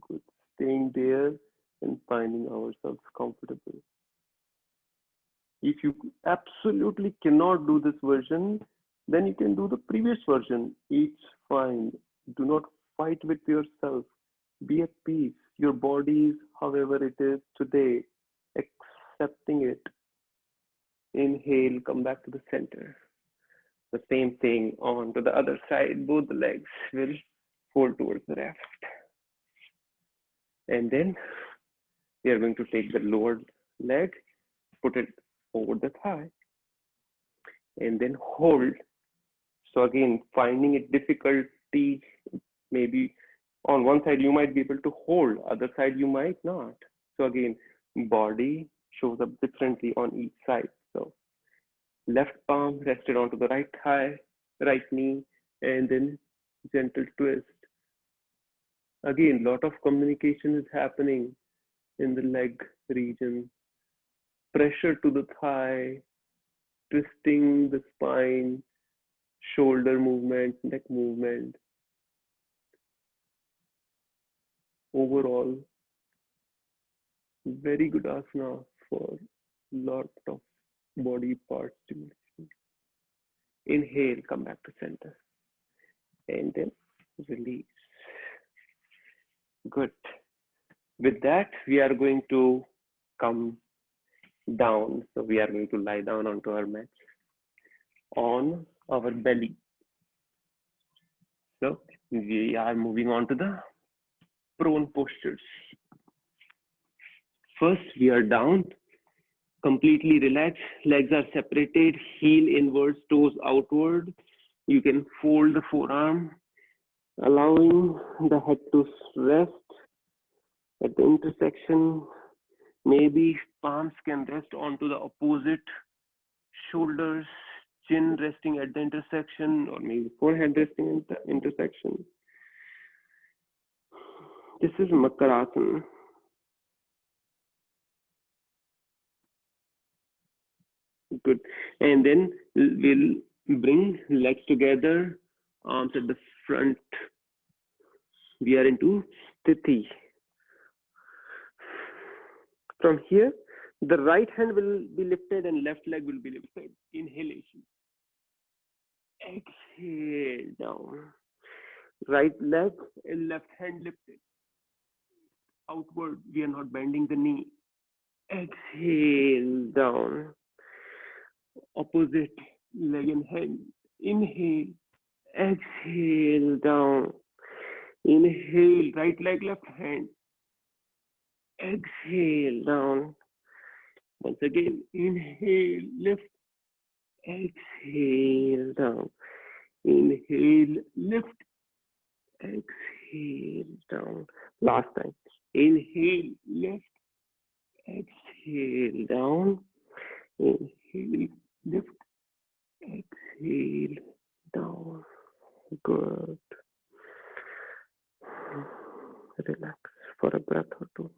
Good. Staying there and finding ourselves comfortable. If you absolutely cannot do this version, then you can do the previous version. It's fine. Do not fight with yourself. Be at peace. Your body is however it is today, accepting it. Inhale, come back to the center. The same thing on to the other side. Both the legs will fold towards the left. And then we are going to take the lower leg, put it over the thigh, and then hold. So again, finding it difficulty, maybe on one side you might be able to hold, other side you might not. So again, body shows up differently on each side. So left palm rested onto the right thigh, right knee, and then gentle twist. Again, lot of communication is happening in the leg region. Pressure to the thigh, twisting the spine, shoulder movement, neck movement. Overall, very good asana for lot of body part stimulation. Inhale, come back to center, and then release. Good. With that, we are going to come down. So we are going to lie down onto our mat on our belly. So we are moving on to the prone postures. First, we are down, completely relaxed. Legs are separated, heel inwards, toes outward. You can fold the forearm, allowing the head to rest at the intersection. Maybe palms can rest onto the opposite shoulders, chin resting at the intersection, or maybe forehead resting in the intersection. This is Makarasana. Good. And then we'll bring legs together, arms at the front. We are into Sthiti. From here, the right hand will be lifted and left leg will be lifted. Inhalation. Exhale down. Right leg and left hand lifted. Outward, we are not bending the knee. Exhale down. Opposite leg and hand. Inhale. Exhale down. Inhale, right leg, left hand. Exhale down. Once again, inhale, lift. Exhale down. Inhale, lift. Exhale down. Last time. Inhale, lift. Exhale down. Inhale, lift. Exhale down. Good. Relax for a breath or two.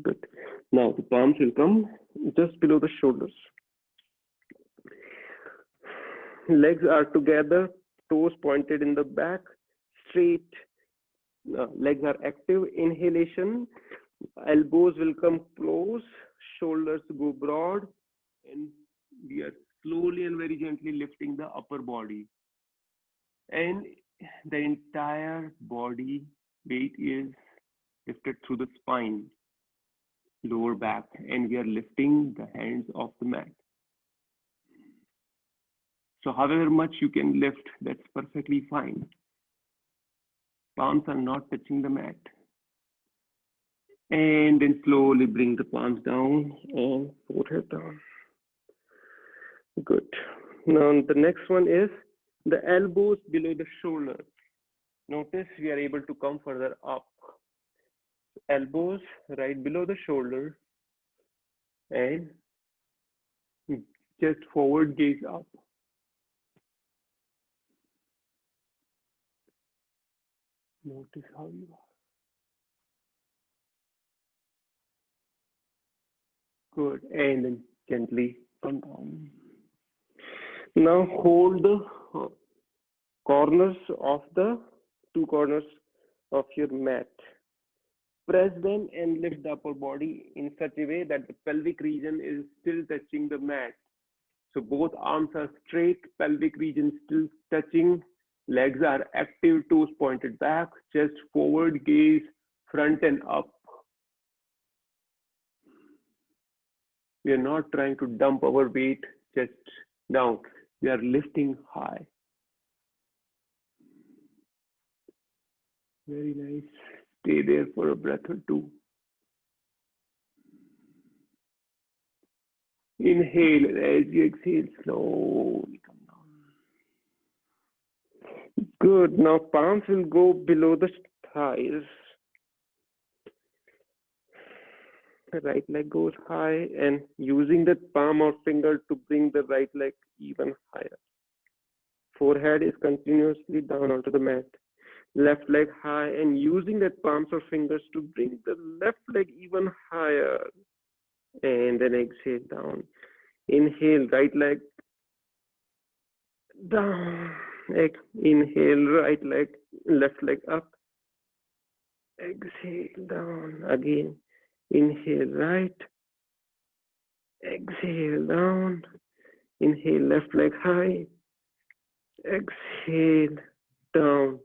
Good. Now the palms will come just below the shoulders. Legs are together, toes pointed in the back, straight. Legs are active. Inhalation. Elbows will come close, shoulders go broad, and we are slowly and very gently lifting the upper body. And the entire body weight is lifted through the spine, lower back, and we are lifting the hands off the mat. So however much you can lift, that's perfectly fine. Palms are not touching the mat. And then slowly bring the palms down and forehead down. Good. Now the next one is the elbows below the shoulder. Notice we are able to come further up. Elbows right below the shoulder and just forward gaze up. Notice how you are. Good. And then gently come down. Now hold the corners of the two corners of your mat. Press them and lift the upper body in such a way that the pelvic region is still touching the mat. So both arms are straight, pelvic region still touching, legs are active, toes pointed back, chest forward, gaze front and up. We are not trying to dump our weight just down. We are lifting high. Very nice. Stay there for a breath or two. Inhale, and as you exhale, slowly come down. Good. Now palms will go below the thighs. The right leg goes high, and using the palm or finger to bring the right leg even higher. Forehead is continuously down onto the mat. Left leg high, and using that palms or fingers to bring the left leg even higher. And then exhale down. Inhale, right leg down. Inhale, right leg, left leg up. Exhale, down. Again, inhale, right. Exhale, down. Inhale, left leg high. Exhale, down.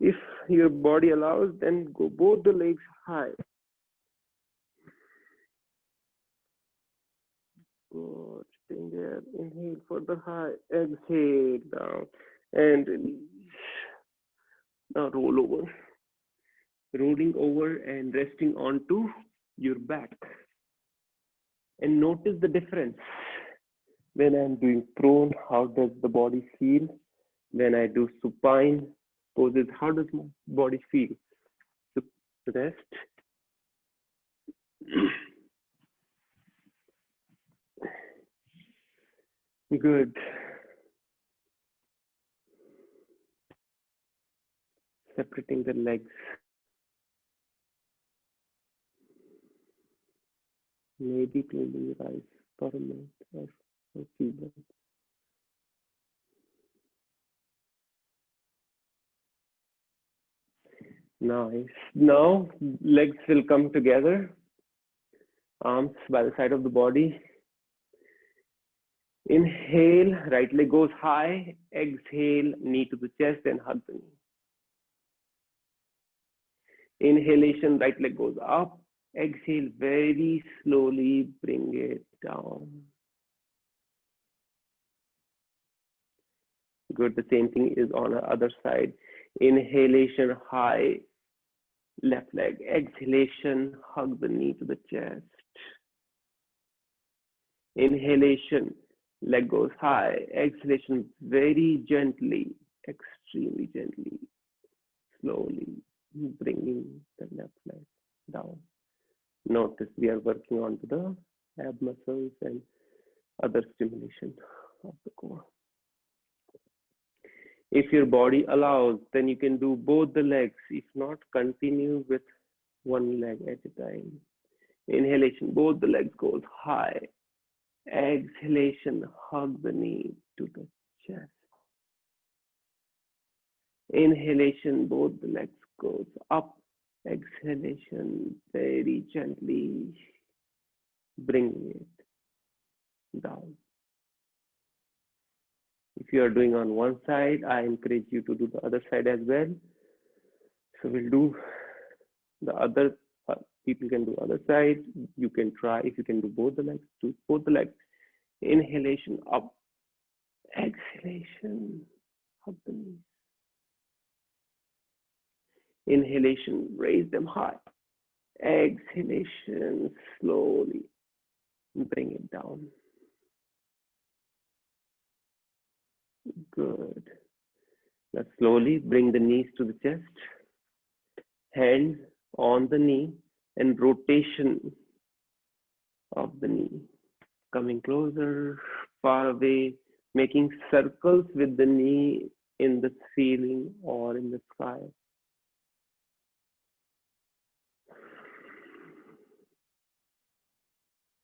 If your body allows, then go both the legs high. Good. Staying there. Inhale for the high. Exhale, down. And release. Now roll over. Rolling over and resting onto your back. And notice the difference. When I'm doing prone, how does the body feel? When I do supine poses, how does my body feel? So rest. Good. Separating the legs. Maybe closing your eyes for a minute or a few minutes. Nice. Now legs will come together. Arms by the side of the body. Inhale, right leg goes high. Exhale, knee to the chest and hug the knee. Inhalation, right leg goes up. Exhale, very slowly bring it down. Good. The same thing is on the other side. Inhalation, high, left leg. Exhalation, hug the knee to the chest. Inhalation, leg goes high. Exhalation, very gently, extremely gently, slowly bringing the left leg down. Notice we are working on the ab muscles and other stimulation of the core. If your body allows, then you can do both the legs. If not, continue with one leg at a time. Inhalation, both the legs goes high. Exhalation, hug the knee to the chest. Inhalation, both the legs goes up. Exhalation, very gently bringing it down. If you are doing on one side, I encourage you to do the other side as well. So we'll do the other, people can do other side. You can try, if you can do both the legs, do both the legs. Inhalation up, exhalation, hug the knees. Inhalation, raise them high. Exhalation, slowly bring it down. Good. Now slowly bring the knees to the chest. Hands on the knee and rotation of the knee. Coming closer, far away, making circles with the knee in the ceiling or in the sky.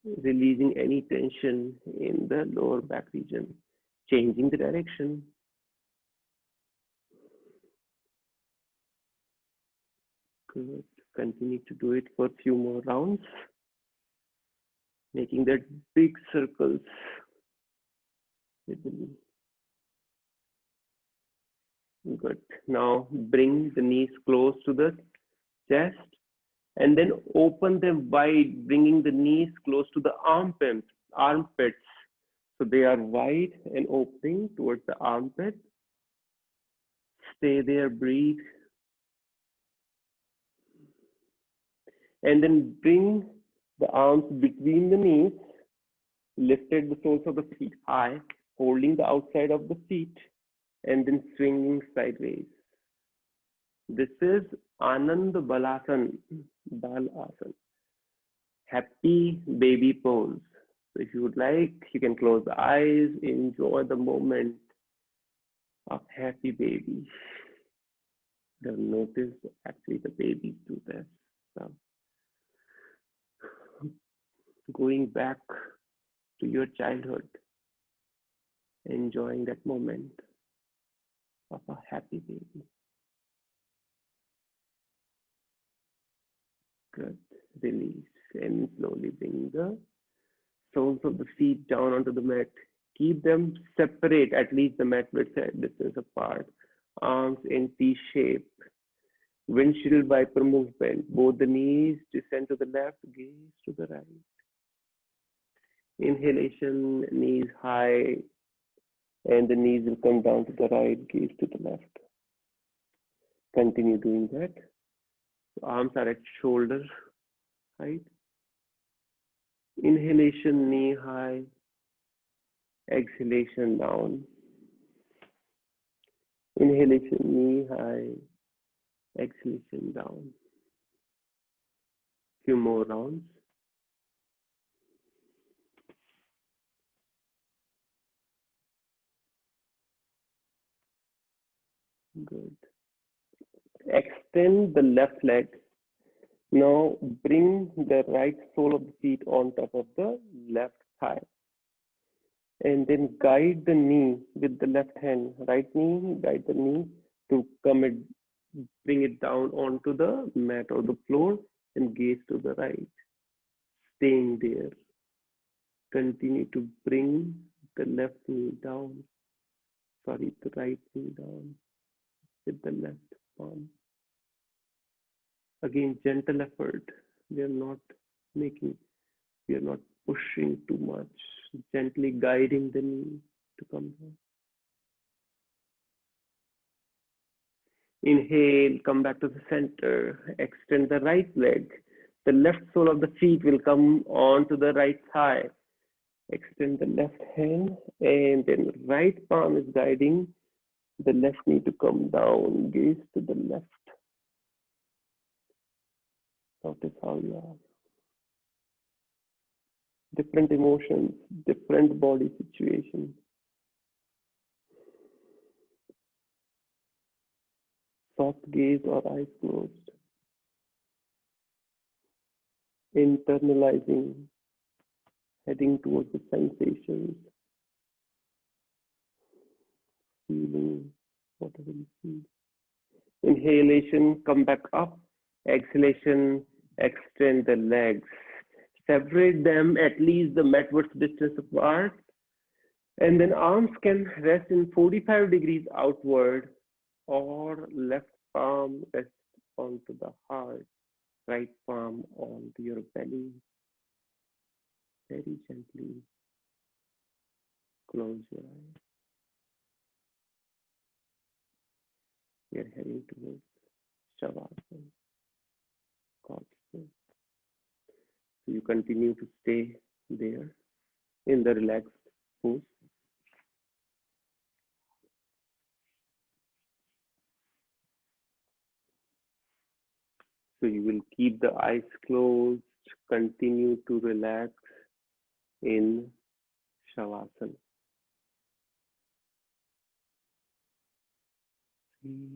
Releasing any tension in the lower back region. Changing the direction. Good. Continue to do it for a few more rounds. Making that big circles with the knee. Good. Now bring the knees close to the chest and then open them wide, bringing the knees close to the armpits. So they are wide and opening towards the armpit. Stay there, breathe. And then bring the arms between the knees, lifted the soles of the feet high, holding the outside of the feet, and then swinging sideways. This is Anand Balasana, Balasana, happy baby pose. So if you would like, you can close the eyes, enjoy the moment of happy baby. They'll notice actually the babies do this. So going back to your childhood, enjoying that moment. of a happy baby. Good. Release and slowly bring the soles of the feet down onto the mat. Keep them separate, at least the mat width distance apart. Arms in T shape. Windshield wiper movement. Both the knees descend to the left, gaze to the right. Inhalation, knees high, and the knees will come down to the right, gaze to the left. Continue doing that. Arms are at shoulder height. Inhalation, knee high. Exhalation, down. Inhalation, knee high. Exhalation, down. Few more rounds. Good. Extend the left leg. Now bring the right sole of the feet on top of the left thigh. And then guide the knee with the left hand. Right knee, guide the knee to bring it down onto the mat or the floor and gaze to the right. Staying there. Continue to bring the left knee down. Sorry, the right knee down with the left palm. Again, gentle effort. We are not pushing too much. Gently guiding the knee to come down. Inhale, come back to the center. Extend the right leg. The left sole of the feet will come onto the right thigh. Extend the left hand, and then right palm is guiding the left knee to come down. Gaze to the left. Notice how you are. Different emotions, different body situation. Soft gaze or eyes closed. Internalizing, heading towards the sensations. Feeling whatever you feel. Inhalation, come back up. Exhalation, extend the legs. Separate them at least the mat width distance apart. And then arms can rest in 45 degrees outward, or left palm rest onto the heart, right palm onto your belly. Very gently close your eyes. We are heading towards Shavasana. So you continue to stay there in the relaxed pose. So you will keep the eyes closed, continue to relax in Shavasana. Relax.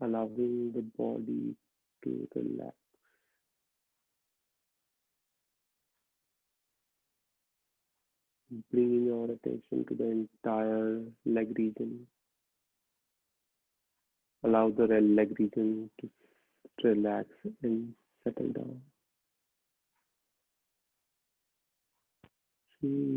Allowing the body to relax. Bringing your attention to the entire leg region. Allow the leg region to relax and settle down. Relax.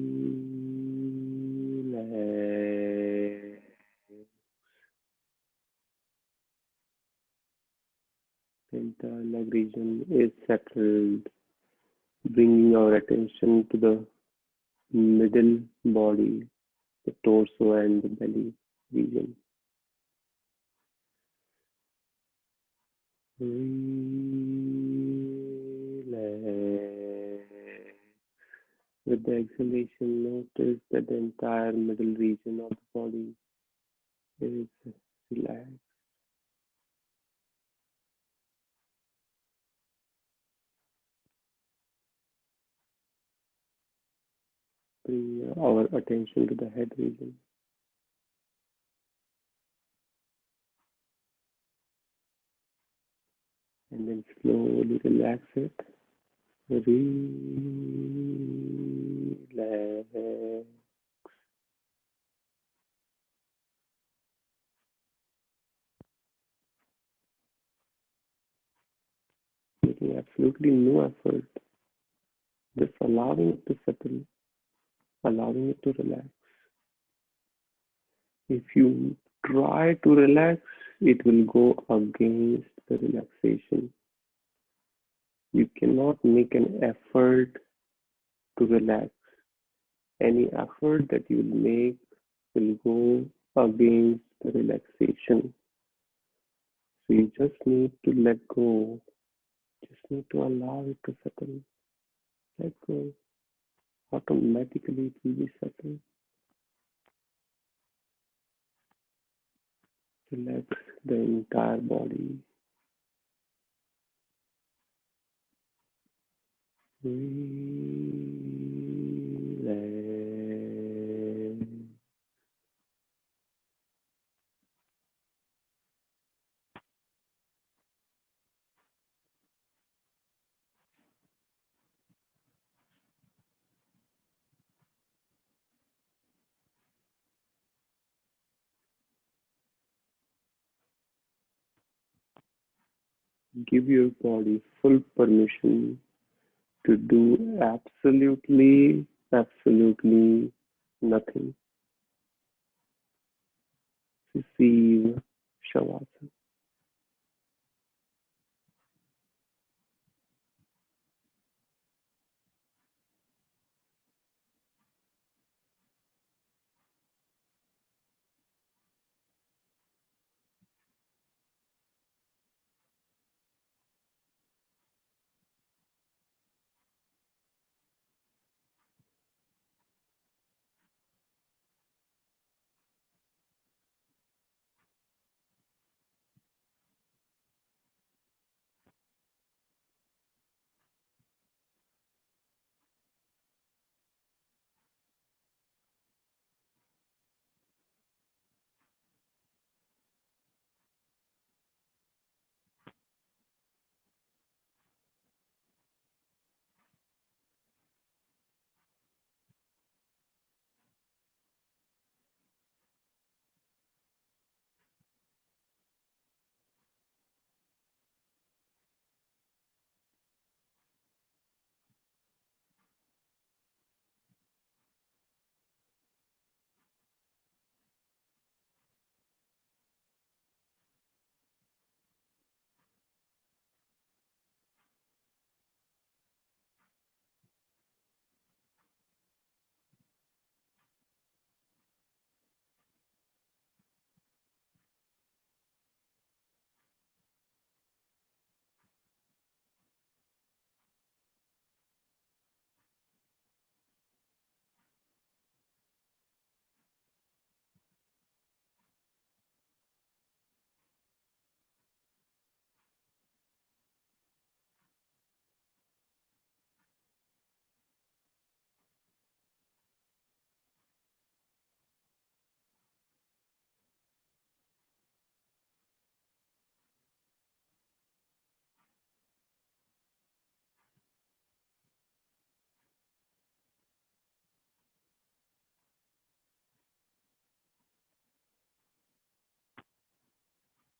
The entire leg region is settled. Bringing our attention to the middle body, the torso and the belly region. Relax. With the exhalation, notice that the entire middle region of the body is relaxed. Bring our attention to the head region. And then slowly relax it. Relax. Making absolutely no effort, just allowing it to settle, allowing it to relax. If you try to relax, it will go against the relaxation. You cannot make an effort to relax. Any effort that you make will go against the relaxation. So you just need to let go. Just need to allow it to settle. Let go. Automatically it will be settled. Relax the entire body. Relax. Give your body full permission to do absolutely nothing. Receive Shavasana.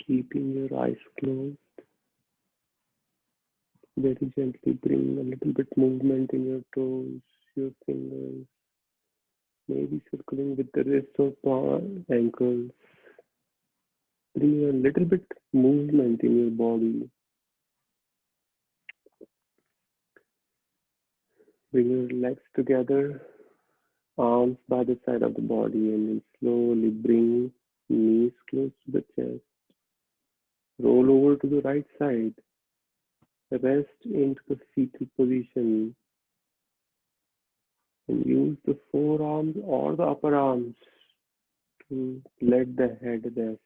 Keeping your eyes closed, very gently bring a little bit movement in your toes, your fingers, maybe circling with the wrists or ankles. Bring a little bit movement in your body. Bring your legs together, arms by the side of the body, and then slowly bring knees close to the chest. Roll over to the right side. Rest into the fetal position and use the forearms or the upper arms to let the head rest.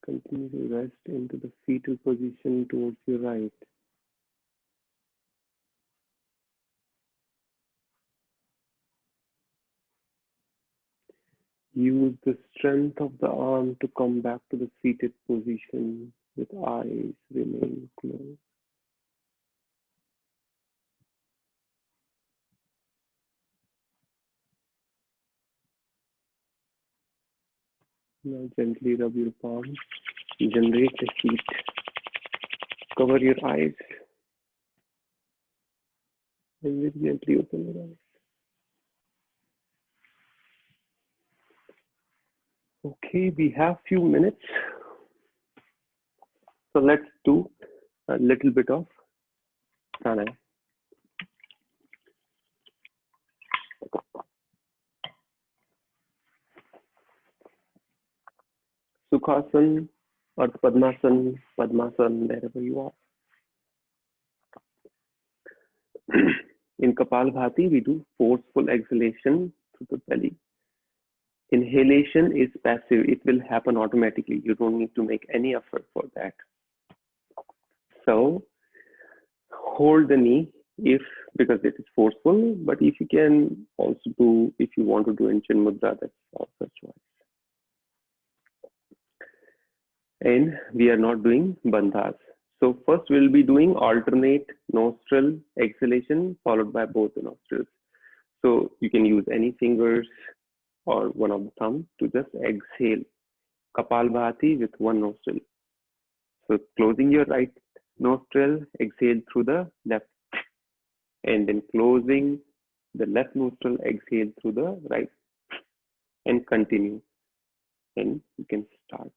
Continue to rest into the fetal position towards your right. Use the strength of the arm to come back to the seated position with eyes remain closed. Now gently rub your palms, generate the heat. Cover your eyes and very gently open your eyes. Okay, we have few minutes. So let's do a little bit of pranayama. Sukhasana or Padmasana, wherever you are. In Kapalbhati, we do forceful exhalation through the belly. Inhalation is passive. It will happen automatically. You don't need to make any effort for that. So hold the knee because it is forceful, but if you can also do, if you want to do in Chin Mudra, that's also a choice. And we are not doing bandhas. So first we'll be doing alternate nostril exhalation followed by both the nostrils. So you can use any fingers or one of the thumb to just exhale Kapalbhati with one nostril. So closing your right nostril, exhale through the left, and then closing the left nostril, exhale through the right, and continue. And you can start.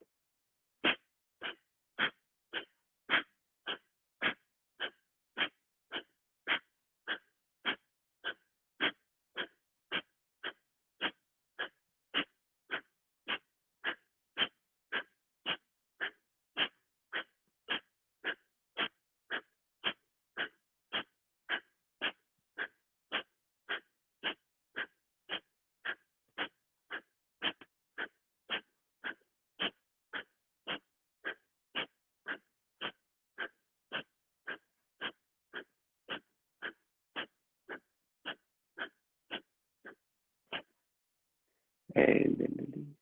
And then release.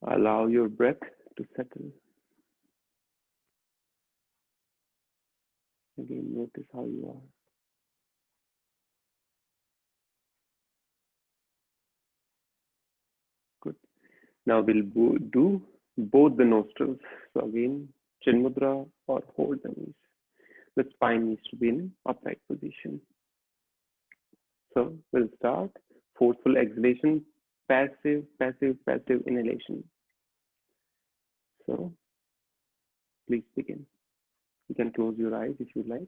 Allow your breath to settle. Again, notice how you are. Good. Now we'll do both the nostrils. So again, Chin Mudra or hold the knees. The spine needs to be in upright position. So we'll start. Forceful exhalation, passive inhalation. So please begin. You can close your eyes if you like.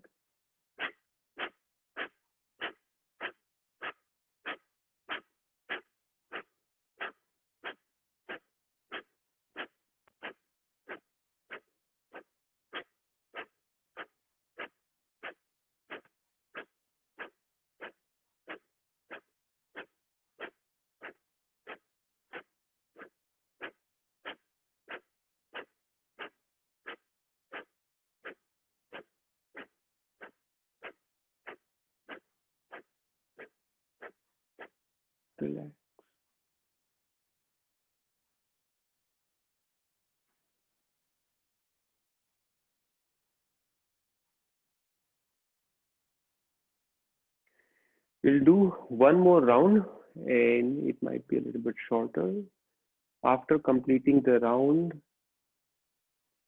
Relax. We'll do one more round and it might be a little bit shorter. After completing the round,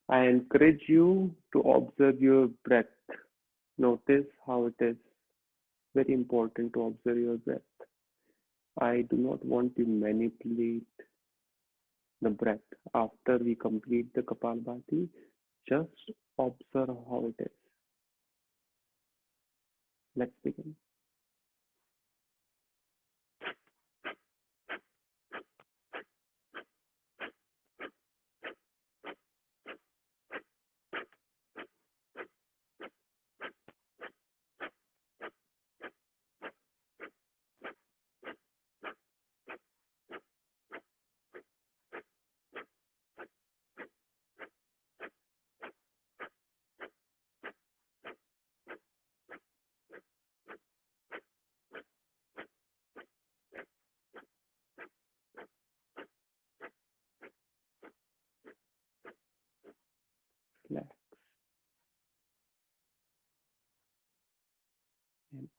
I encourage you to observe your breath. Notice how it is. Very important to observe your breath. I do not want to manipulate the breath. After we complete the Kapalbhati, just observe how it is. Let's begin.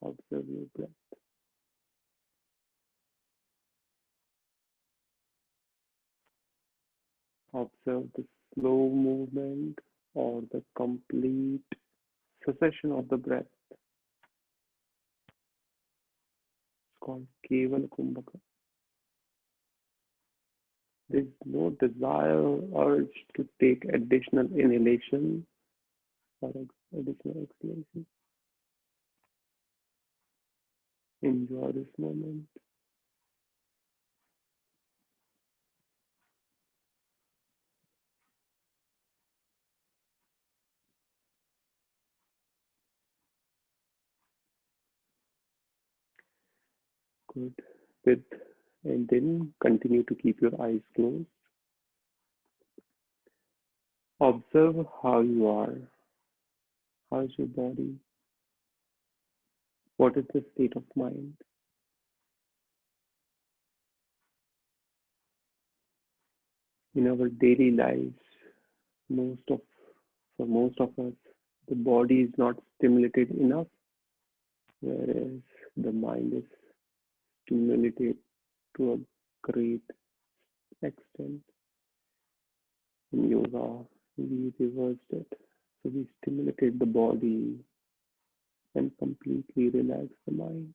and observe your breath. Observe the slow movement or the complete cessation of the breath. It's called Keval Kumbhaka. There's no desire or urge to take additional inhalation or additional exhalation. Enjoy this moment. Good. With and then continue to keep your eyes closed. Observe how you are. How's your body? What is the state of mind? In our daily lives, most of for most of us, the body is not stimulated enough, whereas the mind is stimulated to a great extent. In yoga, we reversed it. So we stimulated the body and completely relaxed the mind.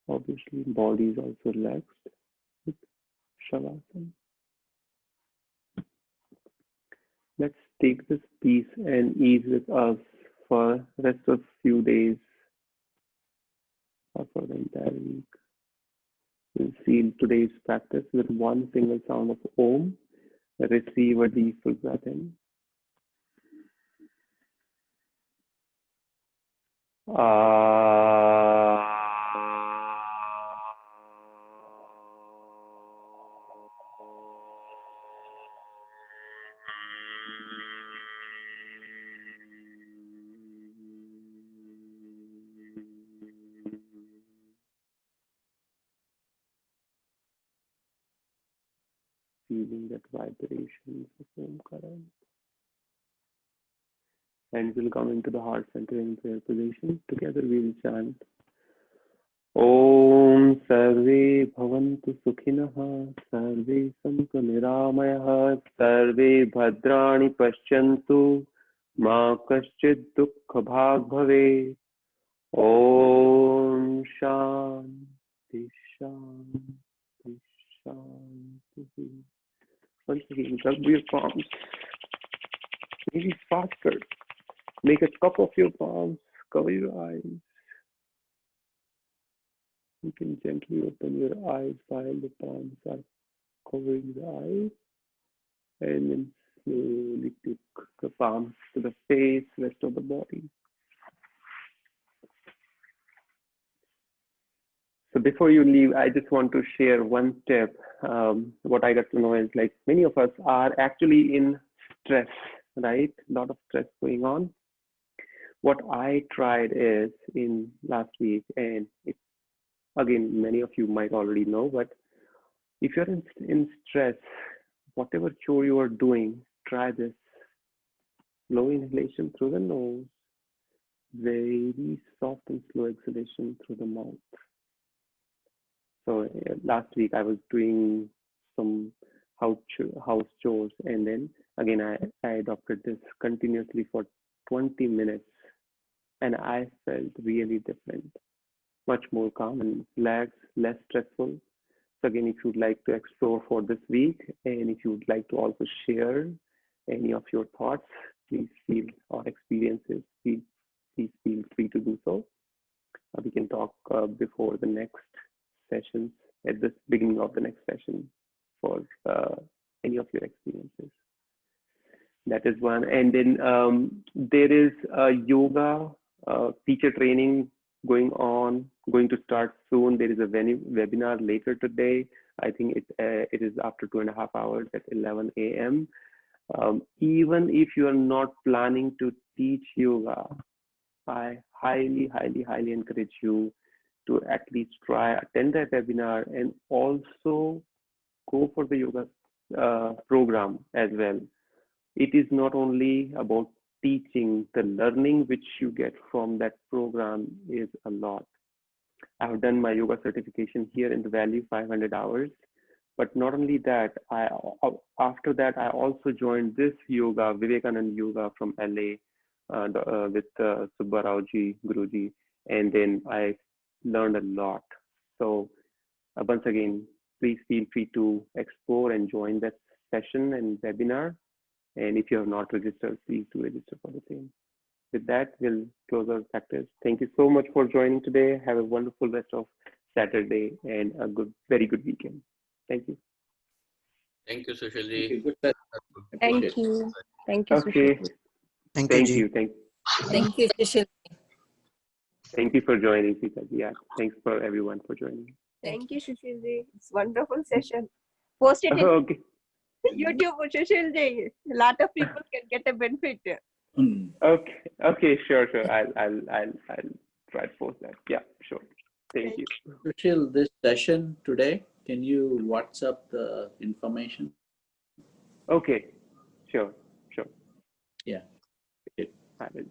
Obviously, body is also relaxed with Shavasana. Let's take this peace and ease with us for rest of few days or for the entire week. We'll seal today's practice with one single sound of Om. Receive a deep full breath in. Feeling that vibrations of Om current. And we'll come into the heart center in prayer position. Together we will chant Om Sarve Bhavantu Sukhinah Sarve Santu Niramayah Sarve Bhadrani Pashyantu Ma Kaschid Dukkha Bhag Bhave Om Shanti Shanti Shanti. Once again, rub your palms. Maybe faster. Make a cup of your palms. Cover your eyes. You can gently open your eyes while the palms are covering the eyes. And then slowly take the palms to the face, rest of the body. So before you leave, I just want to share one tip. What I got to know is like many of us are actually in stress, right? A lot of stress going on. What I tried is in last week, and it, again, many of you might already know, but if you're in stress, whatever chore you are doing, try this. Slow inhalation through the nose, very soft and slow exhalation through the mouth. So last week I was doing some house chores, and then again I adopted this continuously for 20 minutes, and I felt really different, much more calm and relaxed, less stressful. So again, if you'd like to explore for this week, and if you'd like to also share any of your thoughts, please feel or experiences, please feel free to do so. We can talk before the next sessions, at the beginning of the next session, for any of your experiences. That is one. And then there is a yoga teacher training going to start soon. There is a webinar later today. I think it is after 2.5 hours at 11 a.m. Even if you are not planning to teach yoga, I highly encourage you to at least attend that webinar and also go for the yoga program as well. It is not only about teaching, the learning which you get from that program is a lot. I have done my yoga certification here in the Valley, 500 hours. But not only that, after that, I also joined this yoga, Vivekanand Yoga from LA, with Subba Raoji, Guruji, and then I learned a lot. So once again, please feel free to explore and join that session and webinar. And if you have not registered, please do register for the same. With that, we'll close our practice. Thank you so much for joining today. Have a wonderful rest of Saturday and a very good weekend. Thank you. Thank you, Sushilji. Thank you. Good session. Thank you. Thank you, Okay. Sushil. Thank you. Thank you, Sushil. Thank you for joining, Sita. Yeah. Thanks for everyone for joining. Thank you, Sushilji. It's wonderful session. Post it in Okay. YouTube, Sushilji. A lot of people can get a benefit. Okay. Okay. Sure. I'll try to post that. Yeah. Sure. Thank you. Sushil, this session today, can you WhatsApp the information? Okay. Sure. Yeah. I will.